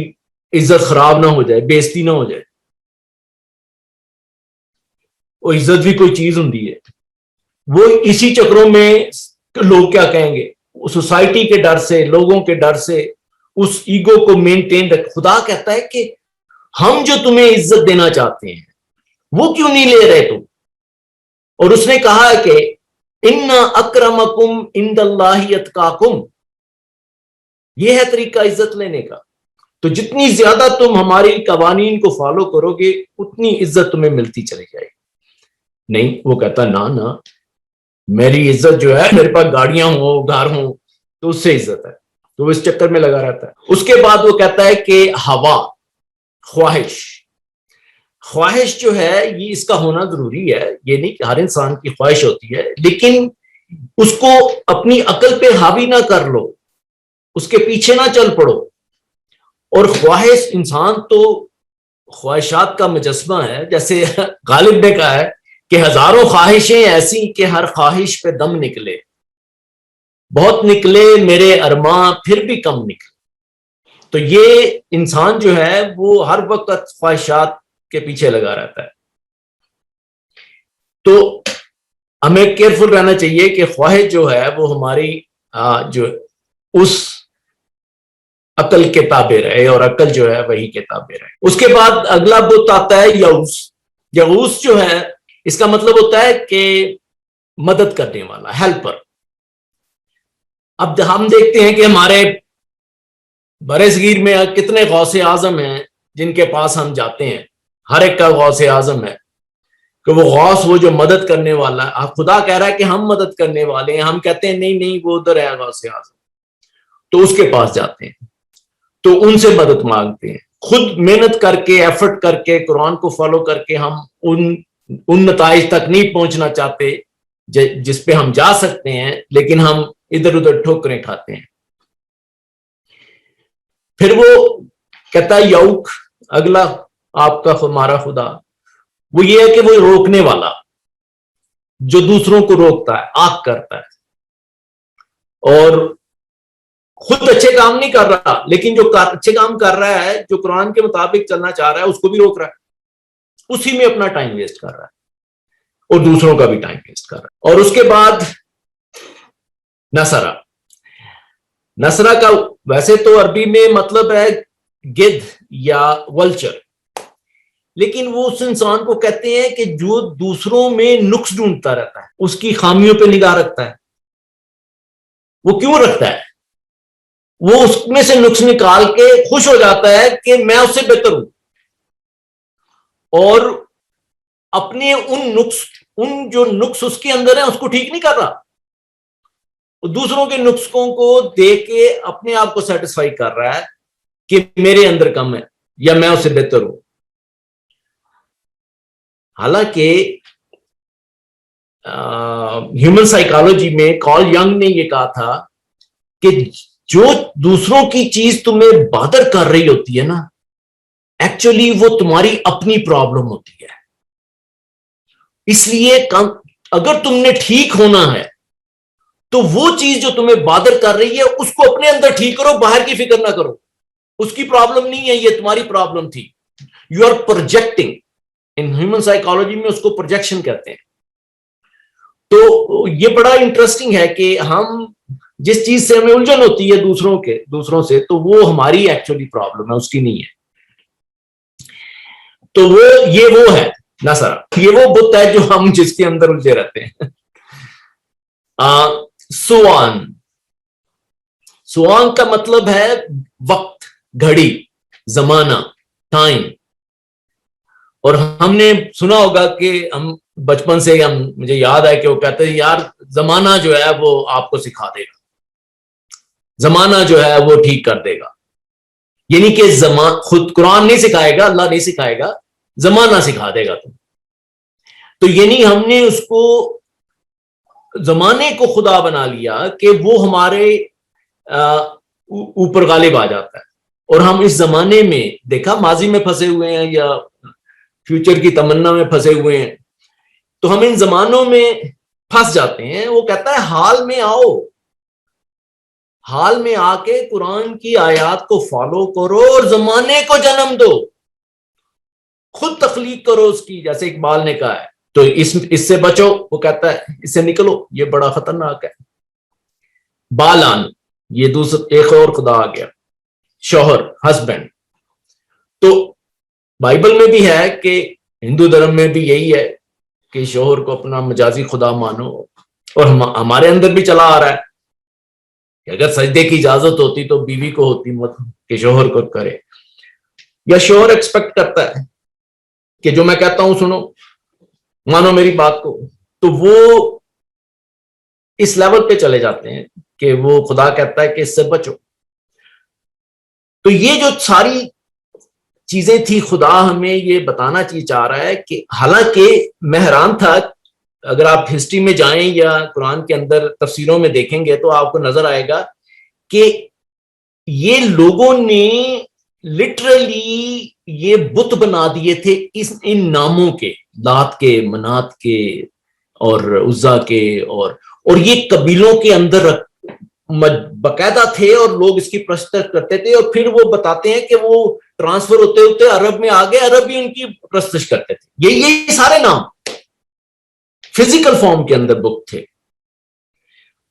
عزت خراب نہ ہو جائے، بے عزتی نہ ہو جائے. وہ عزت بھی کوئی چیز ہوتی ہے. وہ اسی چکروں میں لوگ کیا کہیں گے، سوسائٹی کے ڈر سے، لوگوں کے ڈر سے اس ایگو کو مینٹین رکھ. خدا کہتا ہے کہ ہم جو تمہیں عزت دینا چاہتے ہیں وہ کیوں نہیں لے رہے تم. اور اس نے کہا ہے کہ ان اکرمکم عند اللہ اتقاکم، یہ ہے طریقہ عزت لینے کا. تو جتنی زیادہ تم ہماری قوانین کو فالو کرو گے اتنی عزت تمہیں ملتی چلی جائے گی. نہیں، وہ کہتا نہ میری عزت جو ہے میرے پاس گاڑیاں ہوں، گھر ہوں تو اس سے عزت ہے. تو وہ اس چکر میں لگا رہتا ہے. اس کے بعد وہ کہتا ہے کہ ہوا، خواہش جو ہے یہ اس کا ہونا ضروری ہے. یہ نہیں کہ ہر انسان کی خواہش ہوتی ہے، لیکن اس کو اپنی عقل پہ حاوی نہ کر لو، اس کے پیچھے نہ چل پڑو. اور خواہش، انسان تو خواہشات کا مجسمہ ہے. جیسے غالب نے کہا ہے کہ ہزاروں خواہشیں ایسی کہ ہر خواہش پہ دم نکلے، بہت نکلے میرے ارماں پھر بھی کم نکلے. تو یہ انسان جو ہے وہ ہر وقت خواہشات کے پیچھے لگا رہتا ہے. تو ہمیں کیئرفل رہنا چاہیے کہ خواہش جو ہے وہ ہماری جو اس عقل کے تابع رہے، اور عقل جو ہے وہی کے تابع رہے. اس کے بعد اگلا بت آتا ہے یعوس. یعوس جو ہے اس کا مطلب ہوتا ہے کہ مدد کرنے والا، ہیلپر. اب ہم دیکھتے ہیں کہ ہمارے برے صغیر میں کتنے غوث اعظم ہیں جن کے پاس ہم جاتے ہیں. ہر ایک کا غوث اعظم ہے کہ وہ غوث، وہ جو مدد کرنے والا ہے. خدا کہہ رہا ہے کہ ہم مدد کرنے والے ہیں، ہم کہتے ہیں نہیں وہ ادھر ہے غوث اعظم. تو اس کے پاس جاتے ہیں، تو ان سے مدد مانگتے ہیں. خود محنت کر کے، ایفرٹ کر کے، قرآن کو فالو کر کے ہم ان نتائج تک نہیں پہنچنا چاہتے جس پہ ہم جا سکتے ہیں، لیکن ہم ادھر ادھر ٹھوکریں کھاتے ہیں. پھر وہ کہتا ہے یعوق، اگلا آپ کا ہمارا خدا، وہ یہ ہے کہ وہ روکنے والا، جو دوسروں کو روکتا ہے، آگ کرتا ہے، اور خود اچھے کام نہیں کر رہا، لیکن جو اچھے کام کر رہا ہے، جو قرآن کے مطابق چلنا چاہ رہا ہے، اس کو بھی روک رہا ہے. اسی میں اپنا ٹائم ویسٹ کر رہا ہے اور دوسروں کا بھی ٹائم ویسٹ کر رہا ہے. اور اس کے بعد نصرہ. نصرہ کا ویسے تو عربی میں مطلب ہے گدھ یا ولچر، لیکن وہ اس انسان کو کہتے ہیں کہ جو دوسروں میں نقص ڈھونڈتا رہتا ہے، اس کی خامیوں پہ نگاہ رکھتا ہے. وہ کیوں رکھتا ہے؟ وہ اس میں سے نقص نکال کے خوش ہو جاتا ہے کہ میں اس سے بہتر ہوں، اور اپنے ان جو نقص اس کے اندر ہیں اس کو ٹھیک نہیں کر رہا، دوسروں کے نقصوں کو دیکھ کے اپنے آپ کو سیٹسفائی کر رہا ہے کہ میرے اندر کم ہے یا میں اس سے بہتر ہوں. حالانکہ ہیومن سائیکالوجی میں کارل ینگ نے یہ کہا تھا کہ جو دوسروں کی چیز تمہیں بادر کر رہی ہوتی ہے نا، ایکچولی وہ تمہاری اپنی پرابلم ہوتی ہے. اس لیے اگر تم نے ٹھیک ہونا ہے تو وہ چیز جو تمہیں بادر کر رہی ہے اس کو اپنے اندر ٹھیک کرو، باہر کی فکر نہ کرو. اس کی پرابلم نہیں ہے، یہ تمہاری پرابلم تھی. You are projecting. In human psychology میں اس کو پروجیکشن کہتے ہیں. تو یہ بڑا انٹرسٹنگ ہے کہ ہم جس چیز سے ہمیں الجھن ہوتی ہے دوسروں سے، تو وہ ہماری ایکچولی پرابلم ہے، اس کی نہیں ہے. تو وہ ہے نصرہ. یہ وہ بت ہے جو ہم جس کے اندر الجھے رہتے ہیں. سوان کا مطلب ہے وقت، گھڑی، زمانہ، ٹائم. اور ہم نے سنا ہوگا کہ ہم بچپن سے مجھے یاد ہے کہ وہ کہتے ہیں یار زمانہ جو ہے وہ آپ کو سکھا دے گا، زمانہ جو ہے وہ ٹھیک کر دے گا. یعنی کہ خود قرآن نہیں سکھائے گا، اللہ نہیں سکھائے گا، زمانہ سکھا دے گا تم. تو یعنی ہم نے اس کو، زمانے کو خدا بنا لیا کہ وہ ہمارے اوپر غالب آ جاتا ہے. اور ہم اس زمانے میں دیکھا ماضی میں پھنسے ہوئے ہیں یا فیوچر کی تمنا میں پھنسے ہوئے ہیں. تو ہم ان زمانوں میں پھنس جاتے ہیں. وہ کہتا ہے حال میں آؤ, حال میں آ کے قرآن کی آیات کو فالو کرو اور زمانے کو جنم دو, خود تخلیق کرو اس کی, جیسے اقبال نے کہا ہے. تو اس سے بچو. وہ کہتا ہے اس سے نکلو, یہ بڑا خطرناک ہے. بالان, یہ دوسرا ایک اور خدا آ گیا, شوہر, ہسبینڈ. تو بائبل میں بھی ہے کہ ہندو دھرم میں بھی یہی ہے کہ شوہر کو اپنا مجازی خدا مانو, اور ہمارے اندر بھی چلا آ رہا ہے کہ اگر سجدے کی اجازت ہوتی تو بیوی کو ہوتی, مت کہ شوہر کو کرے. یا شوہر ایکسپیکٹ کرتا ہے کہ جو میں کہتا ہوں سنو, مانو میری بات کو, تو وہ اس لیول پہ چلے جاتے ہیں کہ وہ خدا کہتا ہے کہ اس سے بچو. تو یہ جو ساری چیزیں تھی, خدا ہمیں یہ بتانا چاہ رہا ہے کہ حالانکہ میں حیران تھا, اگر آپ ہسٹری میں جائیں یا قرآن کے اندر تفسیروں میں دیکھیں گے تو آپ کو نظر آئے گا کہ یہ لوگوں نے لٹرلی یہ بت بنا دیے تھے ان ناموں کے, لات کے, منات کے اور عزا کے, اور یہ قبیلوں کے اندر باقاعدہ تھے, اور لوگ اس کی پرستش کرتے تھے. اور پھر وہ بتاتے ہیں کہ وہ ٹرانسفر ہوتے ہوتے عرب میں آگے, عرب بھی ان کی پرستش کرتے تھے. یہ سارے نام فزیکل فارم کے اندر بت تھے.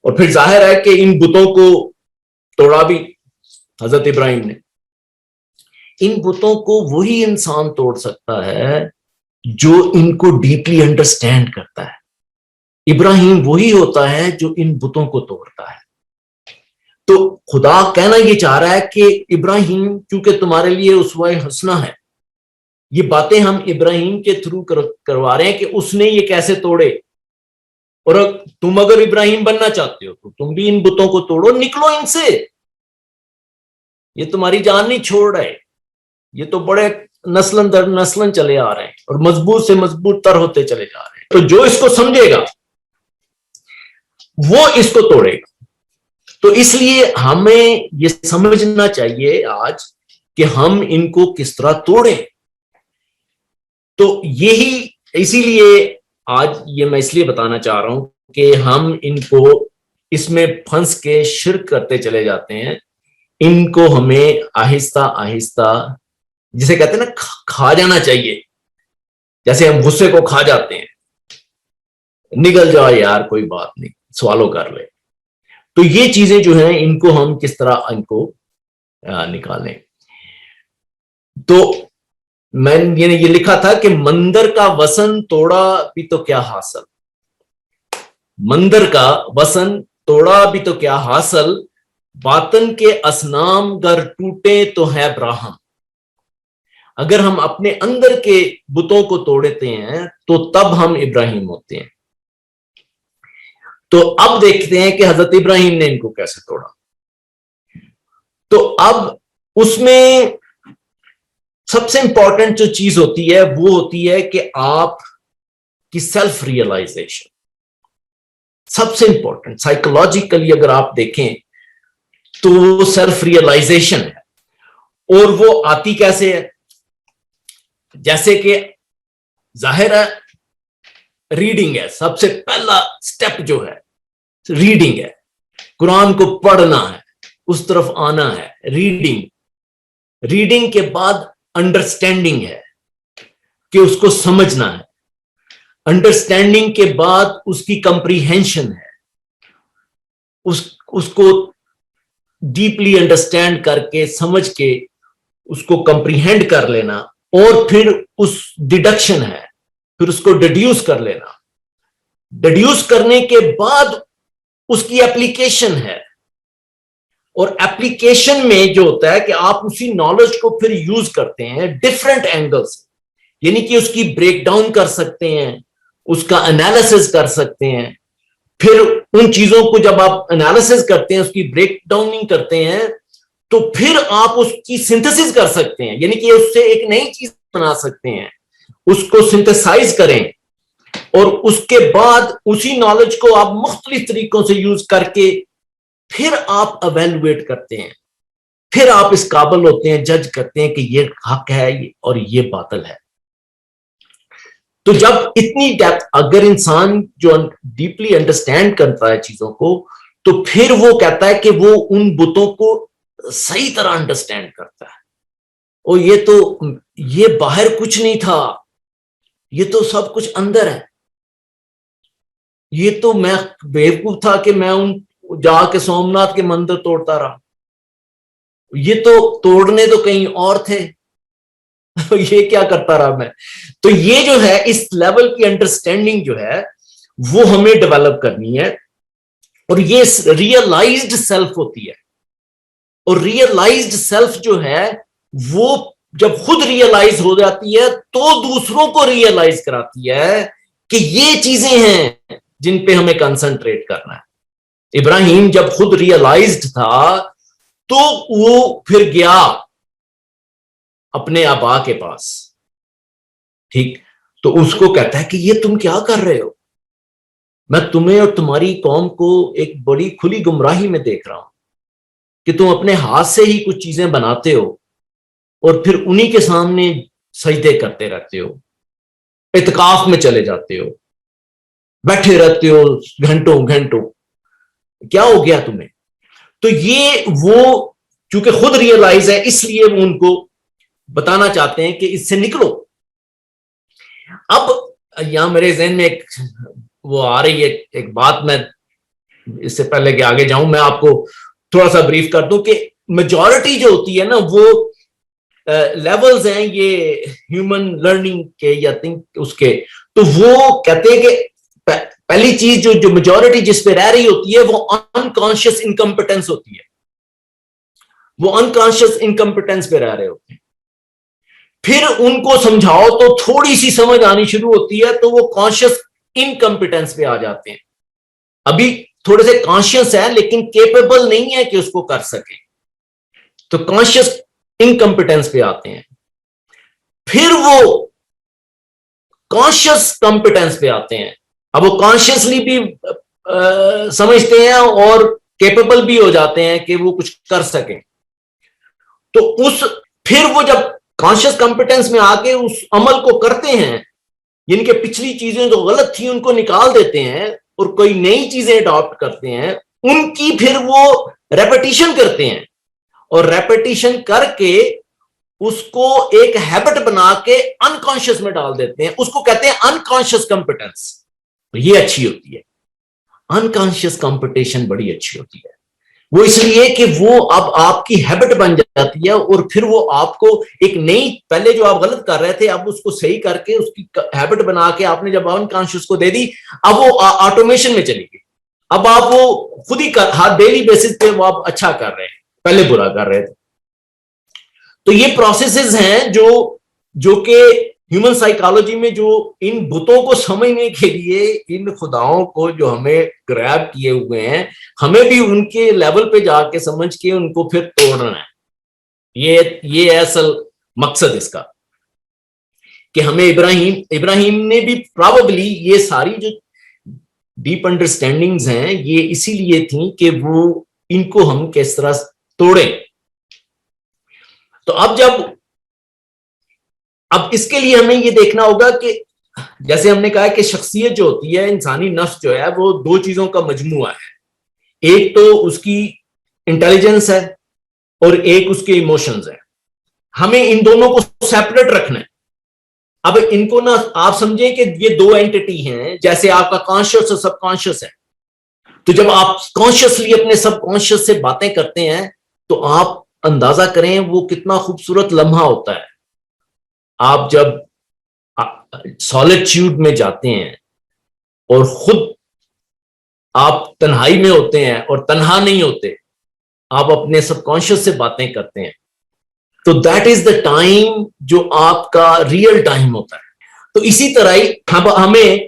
اور پھر ظاہر ہے کہ ان بتوں کو توڑا بھی حضرت ابراہیم نے. ان بتوں کو وہی انسان توڑ سکتا ہے جو ان کو ڈیپلی انڈرسٹینڈ کرتا ہے. ابراہیم وہی ہوتا ہے جو ان بتوں کو توڑتا ہے. تو خدا کہنا یہ چاہ رہا ہے کہ ابراہیم چونکہ تمہارے لیے اسوہ حسنہ ہے, یہ باتیں ہم ابراہیم کے تھرو کروا رہے ہیں کہ اس نے یہ کیسے توڑے. اور تم اگر ابراہیم بننا چاہتے ہو تو تم بھی ان بتوں کو توڑو, نکلو ان سے, یہ تمہاری جان نہیں چھوڑ رہے. یہ تو بڑے نسلن در نسلن چلے آ رہے ہیں اور مضبوط سے مضبوط تر ہوتے چلے جا رہے ہیں. تو جو اس کو سمجھے گا وہ اس کو توڑے گا. تو اس لیے ہمیں یہ سمجھنا چاہیے آج کہ ہم ان کو کس طرح توڑیں. تو یہی اسی لیے آج یہ میں اس لیے بتانا چاہ رہا ہوں کہ ہم ان کو اس میں پھنس کے شرک کرتے چلے جاتے ہیں. ان کو ہمیں آہستہ آہستہ, جسے کہتے ہیں نا کھا جانا چاہیے, جیسے ہم غصے کو کھا جاتے ہیں, نگل جاؤ یار کوئی بات نہیں, سوالو کر لے. تو یہ چیزیں جو ہیں ان کو ہم کس طرح ان کو نکالیں. تو میں نے یہ لکھا تھا کہ مندر کا وسن توڑا بھی تو کیا حاصل, مندر کا وسن توڑا بھی تو کیا حاصل, باطن کے اصنام گر ٹوٹے تو ہے براہم. اگر ہم اپنے اندر کے بتوں کو توڑتے ہیں تو تب ہم ابراہیم ہوتے ہیں. تو اب دیکھتے ہیں کہ حضرت ابراہیم نے ان کو کیسے توڑا. تو اب اس میں سب سے امپورٹنٹ جو چیز ہوتی ہے وہ ہوتی ہے کہ آپ کی سیلف ریئلائزیشن. سب سے امپورٹنٹ سائیکولوجیکلی اگر آپ دیکھیں تو وہ سیلف ریئلائزیشن ہے. اور وہ آتی کیسے ہے؟ جیسے کہ ظاہر ہے ریڈنگ ہے, سب سے پہلا سٹیپ جو ہے ریڈنگ ہے. قرآن کو پڑھنا ہے, اس طرف آنا ہے, ریڈنگ. ریڈنگ کے بعد انڈرسٹینڈنگ ہے کہ اس کو سمجھنا ہے. انڈرسٹینڈنگ کے بعد اس کی کمپریہنشن ہے, اس کو ڈیپلی انڈرسٹینڈ کر کے سمجھ کے اس کو کمپریہینڈ کر لینا. اور پھر اس ڈیڈکشن ہے, پھر اس کو ڈیڈیوس کر لینا. ڈیڈیوس کرنے کے بعد اس کی اپلیکیشن ہے. اور اپلیکیشن میں جو ہوتا ہے کہ آپ اسی نالج کو پھر یوز کرتے ہیں ڈفرنٹ اینگلز, یعنی کہ اس کی بریک ڈاؤن کر سکتے ہیں, اس کا انالیسس کر سکتے ہیں. پھر ان چیزوں کو جب آپ انالیسس کرتے ہیں, اس کی بریک ڈاؤننگ کرتے ہیں, تو پھر آپ اس کی سنتھسس کر سکتے ہیں, یعنی کہ اس سے ایک نئی چیز بنا سکتے ہیں. اس کو سنتھسائز کریں اور اس کے بعد اسی نالج کو آپ مختلف طریقوں سے یوز کر کے پھر آپ ایویلویٹ کرتے ہیں. پھر آپ اس قابل ہوتے ہیں, جج کرتے ہیں کہ یہ حق ہے اور یہ باطل ہے. تو جب اتنی ڈیپتھ اگر انسان جو ڈیپلی انڈرسٹینڈ کرتا ہے چیزوں کو تو پھر وہ کہتا ہے کہ وہ ان بتوں کو صحیح طرح انڈرسٹینڈ کرتا ہے. اور یہ باہر کچھ نہیں تھا, یہ تو سب کچھ اندر ہے. یہ تو میں بیوقوف تھا کہ میں ان جا کے سومناتھ کے مندر توڑتا رہا, یہ تو توڑنے تو کہیں اور تھے, یہ کیا کرتا رہا میں. تو یہ جو ہے اس لیول کی انڈرسٹینڈنگ جو ہے وہ ہمیں ڈیولپ کرنی ہے, اور یہ ریئلائزڈ سیلف ہوتی ہے. اور ریئلائزڈ سیلف جو ہے وہ جب خود ریئلائز ہو جاتی ہے تو دوسروں کو ریئلائز کراتی ہے کہ یہ چیزیں ہیں جن پہ ہمیں کنسنٹریٹ کرنا ہے. ابراہیم جب خود ریئلائزڈ تھا تو وہ پھر گیا اپنے آبا کے پاس, ٹھیک, تو اس کو کہتا ہے کہ یہ تم کیا کر رہے ہو, میں تمہیں اور تمہاری قوم کو ایک بڑی کھلی گمراہی میں دیکھ رہا ہوں کہ تم اپنے ہاتھ سے ہی کچھ چیزیں بناتے ہو اور پھر انہی کے سامنے سجدے کرتے رہتے ہو, اعتکاف میں چلے جاتے ہو, بیٹھے رہتے ہو گھنٹوں گھنٹوں, کیا ہو گیا تمہیں. تو یہ وہ چونکہ خود ریئلائز ہے اس لیے وہ ان کو بتانا چاہتے ہیں کہ اس سے نکلو. اب یہاں میرے ذہن میں ایک وہ آ رہی ہے ایک بات, میں اس سے پہلے کہ آگے جاؤں میں آپ کو تھوڑا سا بریف کر دوں کہ میجورٹی جو ہوتی ہے نا وہ لیولز ہیں یہ ہیومن لرننگ کے یا تھنک اس کے, تو وہ کہتے ہیں کہ پہلی چیز جو میجورٹی جس پہ رہ رہی ہوتی ہے وہ انکانشیس انکمپٹنس ہوتی ہے, وہ انکانشیس انکمپٹنس پہ رہ رہے ہوتے ہیں. پھر ان کو سمجھاؤ تو تھوڑی سی سمجھ آنی شروع ہوتی ہے تو وہ کانشیس انکمپٹنس پہ آ جاتے ہیں. ابھی تھوڑے سے کانشیس ہے لیکن کیپیبل نہیں ہے کہ اس کو کر سکیں, تو کانشیس انکمپٹنس پہ آتے ہیں. پھر وہ کانشیس کمپٹنس پہ آتے ہیں. اب وہ کانشیسلی بھی سمجھتے ہیں اور کیپیبل بھی ہو جاتے ہیں کہ وہ کچھ کر سکیں. تو پھر وہ جب کانشیس کمپٹنس میں آ کے اس عمل کو کرتے ہیں, جن کے پچھلی چیزیں جو غلط تھیں ان کو نکال دیتے ہیں اور کوئی نئی چیزیں اڈاپٹ کرتے ہیں, ان کی پھر وہ ریپیٹیشن کرتے ہیں, اور ریپیٹیشن کر کے اس کو ایک ہیبٹ بنا کے انکانشیس میں ڈال دیتے ہیں. اس کو کہتے ہیں انکانشیس کمپٹنس. یہ اچھی ہوتی ہے, انکانشیس کمپٹیشن بڑی اچھی ہوتی ہے. وہ اس لیے کہ وہ اب آپ کی ہیبٹ بن جاتی ہے, اور پھر وہ آپ کو ایک نئی, پہلے جو آپ غلط کر رہے تھے اب اس کو صحیح کر کے اس کی ہیبٹ بنا کے آپ نے جب انکانشیس کو دے دی, اب وہ آٹومیشن میں چلی گئی. اب آپ وہ خود ہی ہر ڈیلی بیسس پہ وہ آپ اچھا کر رہے ہیں, پہلے برا کر رہے تھے. تو یہ پروسیسز ہیں جو کہ ہیومن سائیکالوجی میں جو ان بتوں کو سمجھنے کے لیے, ان خداؤں کو جو ہمیں گریب کیے ہوئے ہیں, ہمیں بھی ان کے لیول پہ جا کے سمجھ کے ان کو پھر توڑنا ہے. یہ ہے اصل مقصد اس کا کہ ہمیں ابراہیم نے بھی پرابیبلی یہ ساری جو ڈیپ انڈرسٹینڈنگز ہیں یہ اسی لیے تھیں کہ وہ ان کو ہم کس طرح توڑیں. تو اب اس کے لیے ہمیں یہ دیکھنا ہوگا کہ جیسے ہم نے کہا کہ شخصیت جو ہوتی ہے, انسانی نفس جو ہے وہ دو چیزوں کا مجموعہ ہے. ایک تو اس کی انٹیلیجنس ہے اور ایک اس کے ایموشنز ہیں. ہمیں ان دونوں کو سیپریٹ رکھنا ہے. اب ان کو نا آپ سمجھیں کہ یہ دو اینٹی ہیں, جیسے آپ کا کانشیس اور سب کانشیس ہے. تو جب آپ کانشیسلی اپنے سب کانشیس سے باتیں کرتے ہیں تو آپ اندازہ کریں وہ کتنا خوبصورت لمحہ ہوتا ہے. آپ جب سالیٹیوڈ میں جاتے ہیں اور خود آپ تنہائی میں ہوتے ہیں اور تنہا نہیں ہوتے, آپ اپنے سب کانشیس سے باتیں کرتے ہیں, تو دیٹ از دا ٹائم جو آپ کا ریئل ٹائم ہوتا ہے. تو اسی طرح ہی ہمیں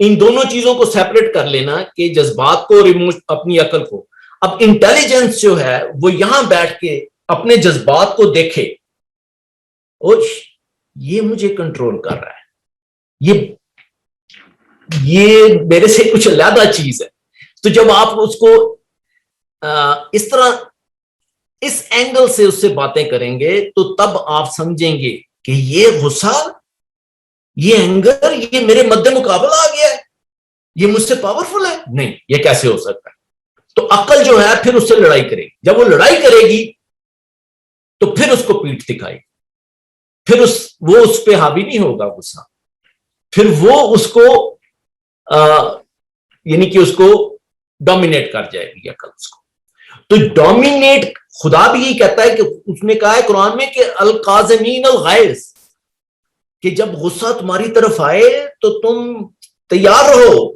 ان دونوں چیزوں کو سیپریٹ کر لینا کہ جذبات کو اور اپنی عقل کو. اب انٹیلیجنس جو ہے وہ یہاں بیٹھ کے اپنے جذبات کو دیکھے اور یہ مجھے کنٹرول کر رہا ہے, یہ میرے سے کچھ علیحدہ چیز ہے. تو جب آپ اس کو اس طرح اس اینگل سے اس سے باتیں کریں گے تو تب آپ سمجھیں گے کہ یہ غصہ یہ اینگر یہ میرے مد مقابل آ گیا ہے، یہ مجھ سے پاورفل ہے، نہیں یہ کیسے ہو سکتا ہے؟ تو عقل جو ہے پھر اس سے لڑائی کرے گی، جب وہ لڑائی کرے گی تو پھر اس کو پیٹھ دکھائے گی، پھر وہ اس پہ حاوی نہیں ہوگا غصہ، پھر وہ اس کو یعنی کہ اس کو ڈومینیٹ کر جائے گی عقل اس کو۔ تو ڈومینیٹ خدا بھی یہی کہتا ہے کہ اس نے کہا ہے قرآن میں کہ القاظمین الغیظ، کہ جب غصہ تمہاری طرف آئے تو تم تیار رہو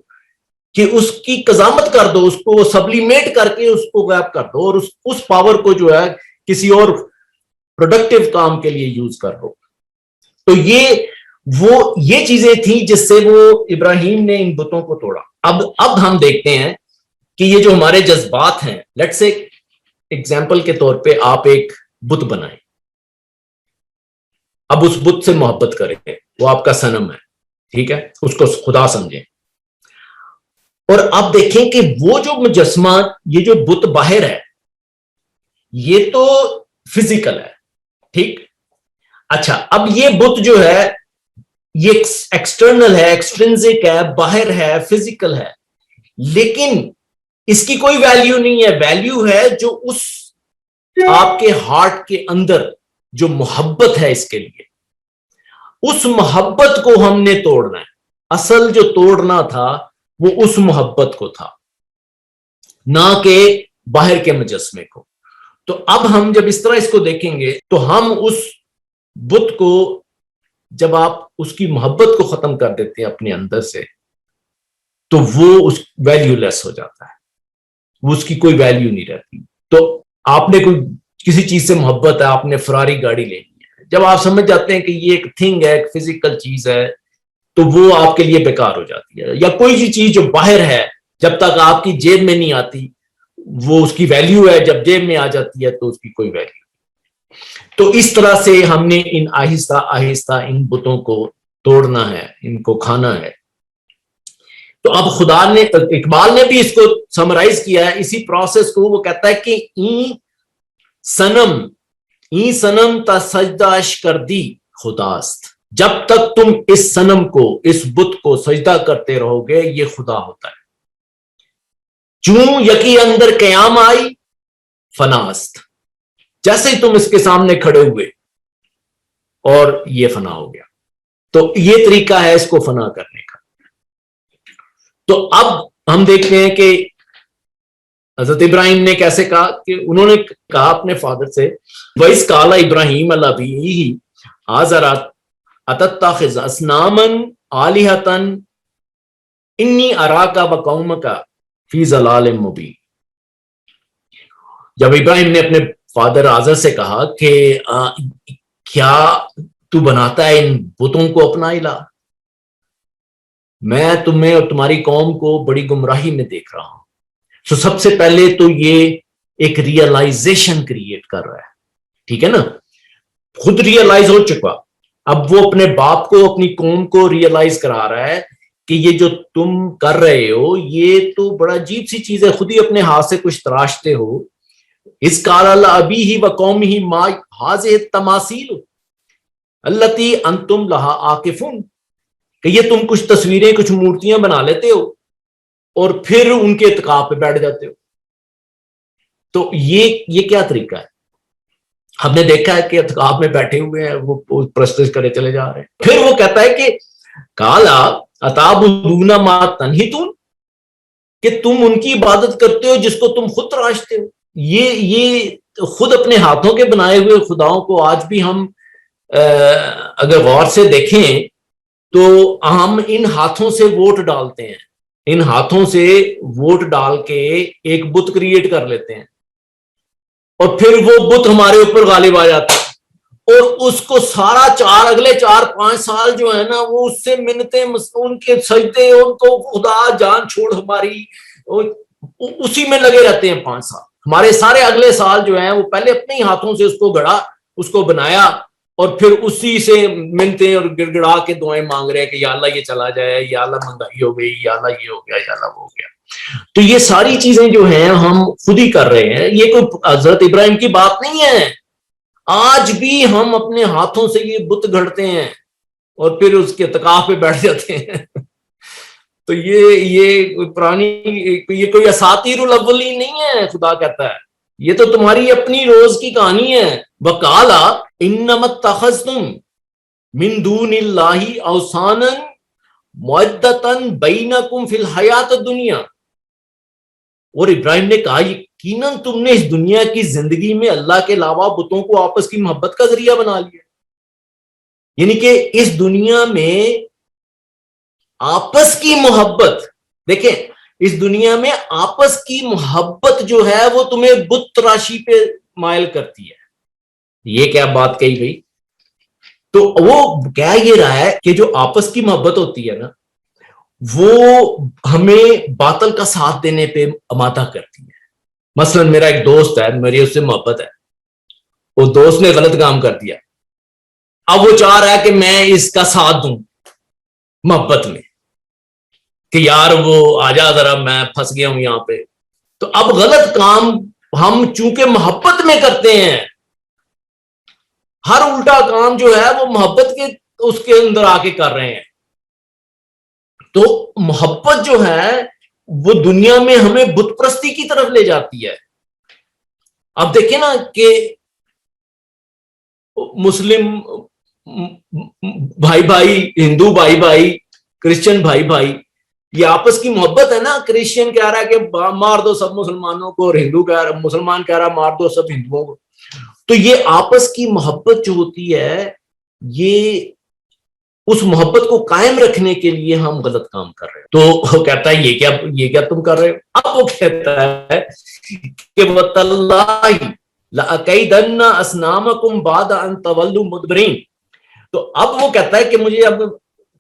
کہ اس کی قضامت کر دو، اس کو سبلیمیٹ کر کے اس کو غائب کر دو، اور اس پاور کو جو ہے کسی اور پروڈکٹیو کام کے لیے یوز کر دو۔ تو یہ چیزیں تھیں جس سے وہ ابراہیم نے ان بتوں کو توڑا۔ اب ہم دیکھتے ہیں کہ یہ جو ہمارے جذبات ہیں، لیٹ سے ایگزامپل کے طور پہ آپ ایک بت بنائیں، اب اس بت سے محبت کریں، وہ آپ کا صنم ہے، ٹھیک ہے، اس کو خدا سمجھیں، اور آپ دیکھیں کہ وہ جو مجسمہ، یہ جو بت باہر ہے یہ تو فزیکل ہے، ٹھیک، اچھا اب یہ بت جو ہے یہ ایکسٹرنل ہے، ایکسٹرنزک ہے، باہر ہے، فزیکل ہے، لیکن اس کی کوئی ویلیو نہیں ہے، ویلیو ہے جو اس آپ کے ہارٹ کے اندر جو محبت ہے اس کے لیے، اس محبت کو ہم نے توڑنا ہے۔ اصل جو توڑنا تھا وہ اس محبت کو تھا، نہ کہ باہر کے مجسمے کو۔ تو اب ہم جب اس طرح اس کو دیکھیں گے تو ہم اس بت کو، جب آپ اس کی محبت کو ختم کر دیتے ہیں اپنے اندر سے، تو وہ اس ویلیو لیس ہو جاتا ہے، وہ اس کی کوئی ویلیو نہیں رہتی۔ تو آپ نے کوئی کسی چیز سے محبت ہے، آپ نے فراری گاڑی لینی ہے، جب آپ سمجھ جاتے ہیں کہ یہ ایک تھنگ ہے، ایک فزیکل چیز ہے، تو وہ آپ کے لیے بیکار ہو جاتی ہے۔ یا کوئی بھی چیز جو باہر ہے جب تک آپ کی جیب میں نہیں آتی وہ اس کی ویلیو ہے، جب جیب میں آ جاتی ہے تو اس کی کوئی ویلیو۔ تو اس طرح سے ہم نے ان آہستہ آہستہ ان بتوں کو توڑنا ہے، ان کو کھانا ہے۔ تو اب خدا نے، اقبال نے بھی اس کو سمرائز کیا ہے اسی پروسیس کو، وہ کہتا ہے کہ این سنم تا سجداش کر دی خداست، جب تک تم اس صنم کو، اس بت کو سجدہ کرتے رہو گے یہ خدا ہوتا ہے، چوں یقی اندر قیام آئی فناست، جیسے ہی تم اس کے سامنے کھڑے ہوئے اور یہ فنا ہو گیا۔ تو یہ طریقہ ہے اس کو فنا کرنے کا۔ تو اب ہم دیکھتے ہیں کہ حضرت ابراہیم نے کیسے کہا، کہ انہوں نے کہا اپنے فادر سے، وَإِذْ قَالَ إِبْرَاهِيمُ لِأَبِيهِ آزَرَ أَتَتَّخِذُ أَصْنَامًا آلِهَةً إِنِّي أَرَاكَ وَقَوْمَكَ فِي ضَلَالٍ مُبِينٍ۔ جب ابراہیم نے اپنے فادر آزر سے کہا کہ کیا تو بناتا ہے ان بتوں کو اپنا الہ، میں تمہیں اور تمہاری قوم کو بڑی گمراہی میں دیکھ رہا ہوں۔ تو سب سے پہلے تو یہ ایک ریئلائزیشن کریٹ کر رہا ہے، ٹھیک ہے نا، خود ریئلائز ہو چکا، اب وہ اپنے باپ کو، اپنی قوم کو ریئلائز کرا رہا ہے کہ یہ جو تم کر رہے ہو یہ تو بڑا عجیب سی چیز ہے، خود ہی اپنے ہاتھ سے کچھ تراشتے ہو۔ اس قال لأبیہ وقومہ ما ھذہ التماثیل التی انتم لہا عاکفون، کہ یہ تم کچھ تصویریں، کچھ مورتیاں بنا لیتے ہو اور پھر ان کے اتقاء پہ بیٹھ جاتے ہو۔ تو یہ کیا طریقہ ہے؟ ہم نے دیکھا ہے کہ اتقاء میں بیٹھے ہوئے ہیں، وہ پرستش کرے چلے جا رہے ہیں۔ پھر وہ کہتا ہے کہ قالا اتعبدون ما تنحتون، کہ تم ان کی عبادت کرتے ہو جس کو تم خود تراشتے ہو۔ یہ خود اپنے ہاتھوں کے بنائے ہوئے خداؤں کو آج بھی ہم اگر غور سے دیکھیں تو ہم ان ہاتھوں سے ووٹ ڈالتے ہیں، ان ہاتھوں سے ووٹ ڈال کے ایک بت کریٹ کر لیتے ہیں، اور پھر وہ بت ہمارے اوپر غالب آ جاتا ہے، اور اس کو اگلے 4-5 سال جو ہے نا وہ اس سے منتیں، ان کے سجدے، ان کو خدا جان چھوڑ ہماری، اسی میں لگے رہتے ہیں 5 سال۔ ہمارے سارے اگلے سال جو ہیں وہ پہلے اپنے ہی ہاتھوں سے اس کو گڑا، اس کو بنایا، اور پھر اسی سے منتیں اور گڑ گڑا کے دعائیں مانگ رہے ہیں کہ یا اللہ یہ چلا جائے، یا اللہ مہنگائی ہو گئی، یا اللہ یہ ہو گیا، یا اللہ وہ ہو گیا۔ تو یہ ساری چیزیں جو ہیں ہم خود ہی کر رہے ہیں، یہ کوئی حضرت ابراہیم کی بات نہیں ہے، آج بھی ہم اپنے ہاتھوں سے یہ بت گھڑتے ہیں، اور پھر اس کے اعتکاف پہ بیٹھ جاتے ہیں. تو یہ پرانی یہ کوئی اساطیر الاولین نہیں ہے. خدا کہتا ہے یہ تو تمہاری اپنی روز کی کہانی ہے. وقالا انما اتخذتم من دون اللہ اوثانا مودۃ بینکم فی الحیات الدنیا. اور ابراہیم نے کہا یقیناً تم نے اس دنیا کی زندگی میں اللہ کے علاوہ بتوں کو آپس کی محبت کا ذریعہ بنا لیا. یعنی کہ اس دنیا میں آپس کی محبت، دیکھیں اس دنیا میں آپس کی محبت جو ہے وہ تمہیں بت تراشی پہ مائل کرتی ہے. یہ کیا بات کہی گئی؟ تو وہ کہہ یہ رہا ہے کہ جو آپس کی محبت ہوتی ہے نا وہ ہمیں باطل کا ساتھ دینے پہ آمادہ کرتی ہے. مثلا میرا ایک دوست ہے، میری اس سے محبت ہے، وہ دوست نے غلط کام کر دیا، اب وہ چاہ رہا ہے کہ میں اس کا ساتھ دوں محبت میں کہ یار وہ آجا ذرا میں پھنس گیا ہوں یہاں پہ. تو اب غلط کام ہم چونکہ محبت میں کرتے ہیں، ہر الٹا کام جو ہے وہ محبت کے اس کے اندر آ کے کر رہے ہیں. تو محبت جو ہے وہ دنیا میں ہمیں بت پرستی کی طرف لے جاتی ہے. اب دیکھیں نا کہ مسلم بھائی بھائی، ہندو بھائی بھائی، کرسچن بھائی بھائی، یہ آپس کی محبت ہے نا. کرسچن کہہ رہا ہے کہ مار دو سب مسلمانوں کو، اور ہندو کہہ رہا، مسلمان کہہ رہا مار دو سب ہندوؤں کو. تو یہ آپس کی محبت جو ہوتی ہے، یہ اس محبت کو قائم رکھنے کے لیے ہم غلط کام کر رہے ہیں. تو وہ کہتا ہے یہ کیا تم کر رہے ہو؟ اب وہ کہتا ہے کہ وَتَاللَّهِ لَأَكَيْدَنَّ أَصْنَامَكُمْ بَعْدَ أَن تَوَلُّوا مُدْبِرِينَ. تو اب وہ کہتا ہے کہ مجھے اب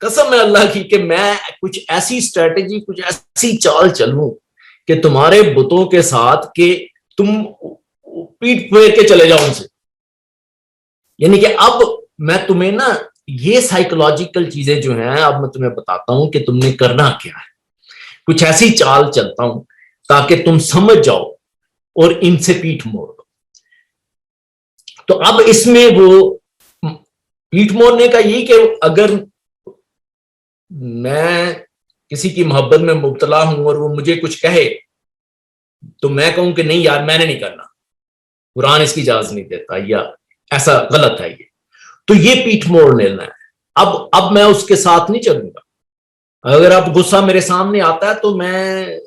قسم ہے اللہ کی کہ میں کچھ ایسی اسٹریٹجی، کچھ ایسی چال چلوں کہ تمہارے بتوں کے ساتھ کہ تم پیٹ پھیر کے چلے جاؤ ان سے. یعنی کہ اب میں تمہیں نا یہ سائیکولوجیکل چیزیں جو ہیں اب میں تمہیں بتاتا ہوں کہ تم نے کرنا کیا ہے. کچھ ایسی چال چلتا ہوں تاکہ تم سمجھ جاؤ اور ان سے پیٹھ موڑ دو. تو اب اس میں وہ پیٹھ موڑنے کا یہ کہ اگر میں کسی کی محبت میں مبتلا ہوں اور وہ مجھے کچھ کہے تو میں کہوں کہ نہیں یار میں نے نہیں کرنا، قرآن اس کی اجازت نہیں دیتا، یا ایسا غلط ہے یہ، تو یہ پیٹھ موڑ لینا ہے. اب میں اس کے ساتھ نہیں چلوں گا. اگر اب غصہ میرے سامنے آتا ہے تو میں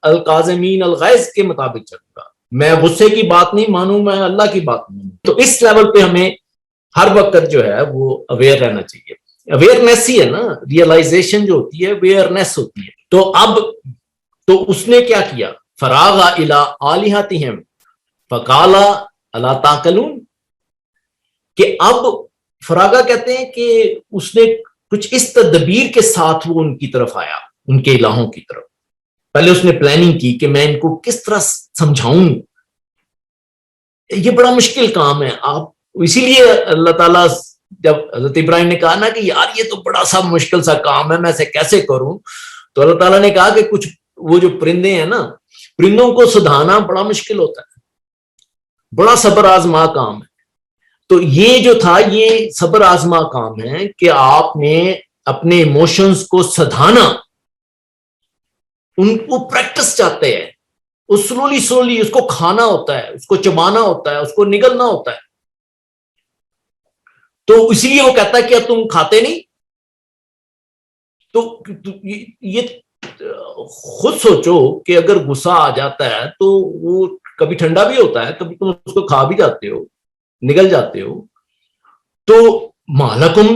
القاظمین الغیظ کے مطابق چلوں گا. میں غصے کی بات نہیں مانوں، میں اللہ کی بات مانوں. تو اس لیول پہ ہمیں ہر وقت جو ہے وہ اویئر رہنا چاہیے. اویئرنیس ہی ہے نا، ریئلائزیشن جو ہوتی ہے اویئرنیس ہوتی ہے. تو اب تو اس نے کیا کیا؟ فراغ الی آلہتہم فقال الا تعقلون، کہ اب فراغا کہتے ہیں کہ اس نے کچھ اس تدبیر کے ساتھ وہ ان کی طرف آیا، ان کے الہوں کی طرف. پہلے اس نے پلاننگ کی کہ میں ان کو کس طرح سمجھاؤں. یہ بڑا مشکل کام ہے. آپ اسی لیے اللہ تعالیٰ جب حضرت ابراہیم نے کہا نا کہ یار یہ تو بڑا سا مشکل سا کام ہے، میں اسے کیسے کروں، تو اللہ تعالیٰ نے کہا کہ کچھ وہ جو پرندے ہیں نا، پرندوں کو سدھانا بڑا مشکل ہوتا ہے، بڑا صبر آزما کام ہے. تو یہ جو تھا یہ صبر آزما کام ہے کہ آپ نے اپنے ایموشنز کو سدھانا، ان کو پریکٹس چاہتے ہیں. اس سلولی اس کو کھانا ہوتا ہے، اس کو چبانا ہوتا ہے، اس کو نگلنا ہوتا ہے. تو اسی لیے وہ کہتا ہے کہ تم کھاتے نہیں. تو یہ خود سوچو کہ اگر غصہ آ جاتا ہے تو وہ کبھی ٹھنڈا بھی ہوتا ہے، کبھی تم اس کو کھا بھی جاتے ہو، نگل جاتے ہو. تو مالکم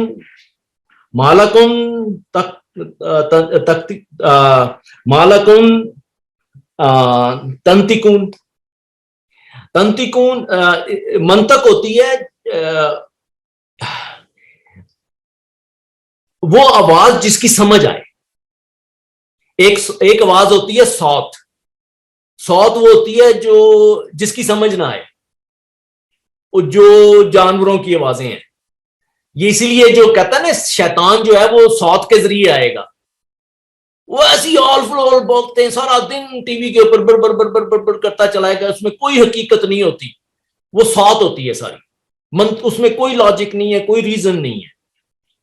تنتقون منطق ہوتی ہے وہ آواز جس کی سمجھ آئے. ایک آواز ہوتی ہے صوت وہ ہوتی ہے جو جس کی سمجھ نہ آئے، اور جو جانوروں کی آوازیں ہیں. یہ اسی لیے جو کہتا ہے نا شیطان جو ہے وہ صوت کے ذریعے آئے گا. وہ ایسی آل فلور بولتے ہیں سارا دن ٹی وی کے اوپر بڑ بڑ بڑ بڑ بڑ بڑ کرتا چلائے گا، اس میں کوئی حقیقت نہیں ہوتی، وہ صوت ہوتی ہے ساری، اس میں کوئی لاجک نہیں ہے، کوئی ریزن نہیں ہے.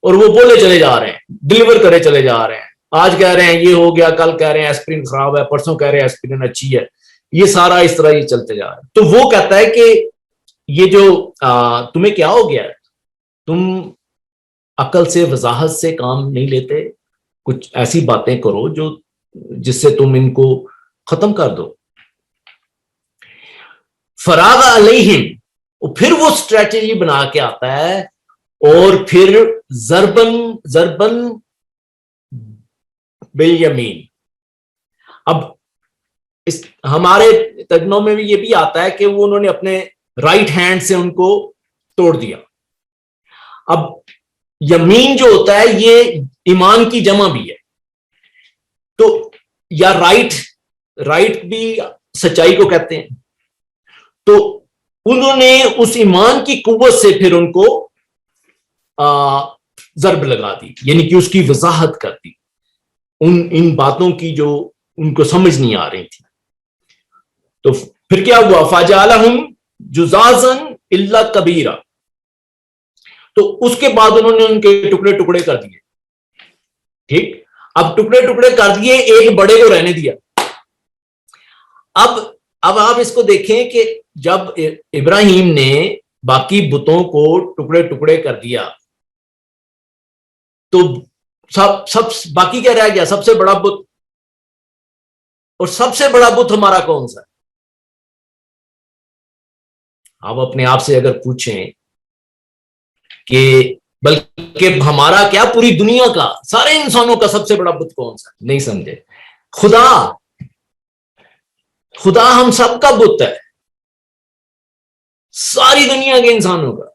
اور وہ بولے چلے جا رہے ہیں, ڈلیور کرے چلے جا رہے ہیں. آج کہہ رہے ہیں یہ ہو گیا, کل کہہ رہے ہیں ایسپرین خراب ہے, پرسوں کہہ رہے ہیں ایسپرین اچھی ہے. یہ سارا اس طرح یہ چلتے جا رہا ہے. تو وہ کہتا ہے کہ یہ جو تمہیں کیا ہو گیا ہے, تم عقل سے وضاحت سے کام نہیں لیتے, کچھ ایسی باتیں کرو جو جس سے تم ان کو ختم کر دو. فراغ علیہم, پھر وہ اسٹریٹجی بنا کے آتا ہے اور پھر ضربن بالیمین. اب ہمارے ترجموں میں بھی یہ بھی آتا ہے کہ وہ انہوں نے اپنے رائٹ ہینڈ سے ان کو توڑ دیا. اب یمین جو ہوتا ہے یہ ایمان کی جمع بھی ہے, تو یا رائٹ بھی سچائی کو کہتے ہیں. تو انہوں نے اس ایمان کی قوت سے پھر ان کو ضرب لگا دی, یعنی کہ اس کی وضاحت کر دی ان باتوں کی جو ان کو سمجھ نہیں آ رہی تھی. تو پھر کیا ہوا, فجعلہم جذاذا الا کبیرا, تو اس کے بعد انہوں نے ان کے ٹکڑے ٹکڑے کر دیے. ٹھیک, اب ٹکڑے ٹکڑے کر دیے, ایک بڑے کو رہنے دیا. اب آپ اس کو دیکھیں کہ جب ابراہیم نے باقی بتوں کو ٹکڑے ٹکڑے کر دیا تو سب باقی کیا رہ گیا, سب سے بڑا بت. اور سب سے بڑا بت ہمارا کون سا ہے؟ آپ اپنے آپ سے اگر پوچھیں کہ بلکہ ہمارا کیا پوری دنیا کا, سارے انسانوں کا سب سے بڑا بت کون سا ہے؟ نہیں سمجھے. خدا ہم سب کا بت ہے, ساری دنیا کے انسانوں کا.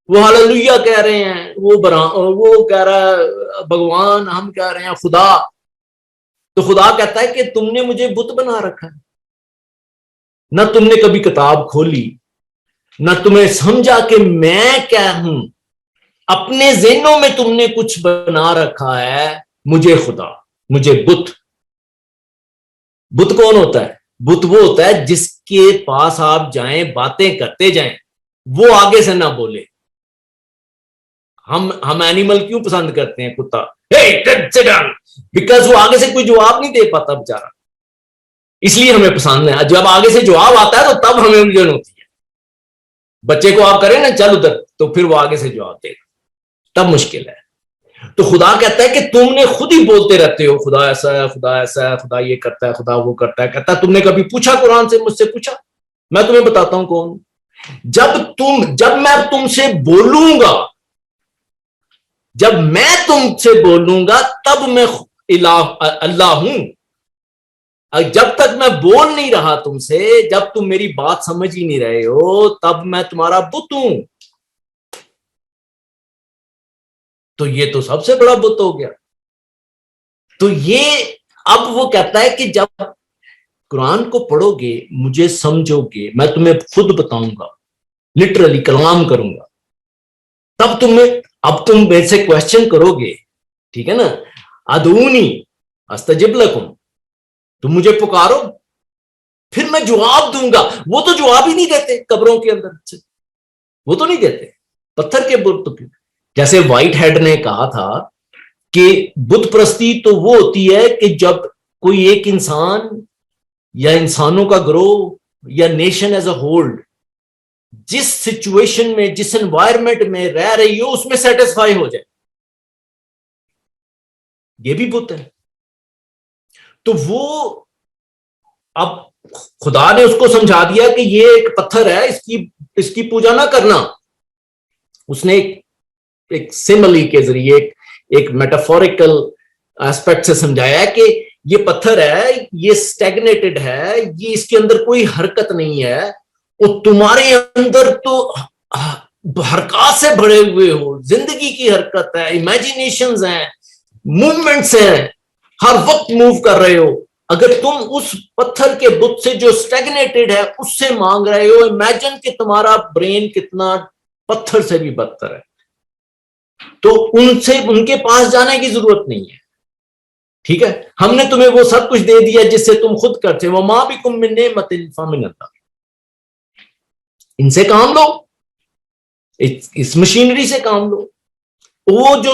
وہ ہاللویا کہہ رہے ہیں, وہ کہہ رہا ہے بھگوان, ہم کہہ رہے ہیں خدا. تو خدا کہتا ہے کہ تم نے مجھے بت بنا رکھا ہے, نہ تم نے کبھی کتاب کھولی, نہ تمہیں سمجھا کہ میں کیا ہوں. اپنے ذہنوں میں تم نے کچھ بنا رکھا ہے, مجھے خدا, مجھے بت. بت کون ہوتا ہے؟ بت وہ ہوتا ہے جس کے پاس آپ جائیں, باتیں کرتے جائیں, وہ آگے سے نہ بولے. ہم اینیمل کیوں پسند کرتے ہیں, کتا, بیکاز وہ آگے سے کوئی جواب نہیں دے پاتا بیچارہ, اس لیے ہمیں پسند ہے. جب آگے سے جواب آتا ہے تو تب ہمیں الجھن ہوتی ہے. بچے کو آپ کریں نا چل ادھر, تو پھر وہ آگے سے جواب دے گا, تب مشکل ہے. تو خدا کہتا ہے کہ تم نے خود ہی بولتے رہتے ہو خدا ایسا ہے, خدا ایسا ہے, خدا یہ کرتا ہے, خدا وہ کرتا ہے. کہتا ہے تم نے کبھی پوچھا قرآن سے, مجھ سے پوچھا, میں تمہیں بتاتا ہوں کون. جب میں تم سے بولوں گا, جب میں تم سے بولوں گا تب میں اللہ ہوں. جب تک میں بول نہیں رہا تم سے, جب تم میری بات سمجھ ہی نہیں رہے ہو, تب میں تمہارا بت ہوں. تو یہ تو سب سے بڑا بت ہو گیا. تو یہ اب وہ کہتا ہے کہ جب قرآن کو پڑھو گے, مجھے سمجھو گے, میں تمہیں خود بتاؤں گا, لٹرلی کلام کروں گا, تب اب تم میرے سے کوشچن کرو گے, ٹھیک ہے نا, ادعونی استجب لکم, تم مجھے پکارو پھر میں جواب دوں گا. وہ تو جواب ہی نہیں دیتے قبروں کے اندر سے, وہ تو نہیں دیتے. پتھر کے بت, جیسے وائٹ ہیڈ نے کہا تھا کہ بت پرستی تو وہ ہوتی ہے کہ جب کوئی ایک انسان یا انسانوں کا گروہ یا نیشن ایز اے ہول جس سچویشن میں, جس انوائرمنٹ میں رہ رہی ہو, اس میں سیٹسفائی ہو جائے, یہ بھی بت ہے. تو وہ اب خدا نے اس کو سمجھا دیا کہ یہ ایک پتھر ہے, اس کی پوجا نہ کرنا. اس نے ایک سملی کے ذریعے, ایک میٹافوریکل ایسپیکٹ سے سمجھایا ہے کہ یہ پتھر ہے, یہ سٹیگنیٹڈ ہے, یہ اس کے اندر کوئی حرکت نہیں ہے, اور تمہارے اندر تو حرکات سے بھرے ہوئے ہو, زندگی کی حرکت ہے, امیجینیشنز ہیں, موومنٹس ہیں, ہر وقت موو کر رہے ہو. اگر تم اس پتھر کے بت سے جو سٹیگنیٹڈ ہے اس سے مانگ رہے ہو, امیجن کہ تمہارا برین کتنا پتھر سے بھی بدتر ہے. تو ان کے پاس جانے کی ضرورت نہیں ہے, ٹھیک ہے. ہم نے تمہیں وہ سب کچھ دے دیا جس سے تم خود کرتے ہو. وَمَا بِكُم مِّن نِعْمَةٍ فَمِنَ اللَّهِ, ان سے کام لو, اس مشینری سے کام لو. وہ جو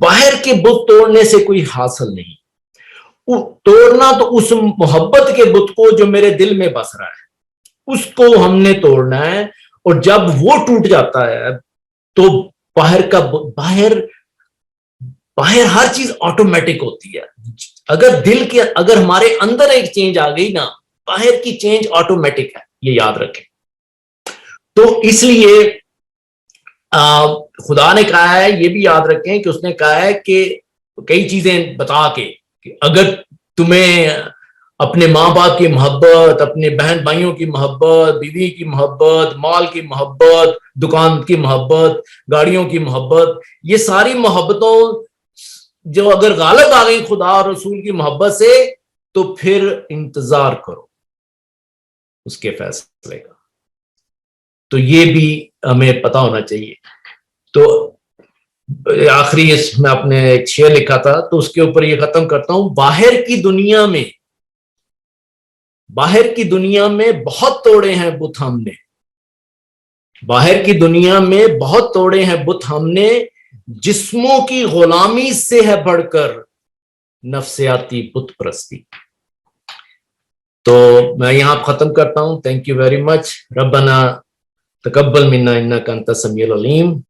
باہر کے بت توڑنے سے کوئی حاصل نہیں، توڑنا تو اس محبت کے بت کو جو میرے دل میں بس رہا ہے اس کو ہم نے توڑنا ہے، اور جب وہ ٹوٹ جاتا ہے تو باہر ہر چیز آٹومیٹک ہوتی ہے. اگر دل کے اگر ہمارے اندر ایک چینج آ گئی نا، باہر کی چینج آٹومیٹک ہے، یہ یاد رکھیں. تو اس لیے خدا نے کہا ہے، یہ بھی یاد رکھیں کہ اس نے کہا ہے کہ کئی چیزیں بتا کے کہ اگر تمہیں اپنے ماں باپ کی محبت، اپنے بہن بھائیوں کی محبت، بیوی کی محبت، مال کی محبت، دکان کی محبت، گاڑیوں کی محبت، یہ ساری محبتوں جو اگر غالب آ گئی خدا اور رسول کی محبت سے، تو پھر انتظار کرو اس کے فیصلے کا. تو یہ بھی ہمیں پتا ہونا چاہیے. تو آخری اس میں اپنے ایک شعر لکھا تھا تو اس کے اوپر یہ ختم کرتا ہوں. باہر کی دنیا میں بہت توڑے ہیں بت ہم نے، باہر کی دنیا میں بہت توڑے ہیں بت ہم نے، جسموں کی غلامی سے ہے بڑھ کر نفسیاتی بت پرستی. تو میں یہاں ختم کرتا ہوں. Thank you very much. ربنا تقبل منا انک انت السمیع العلیم.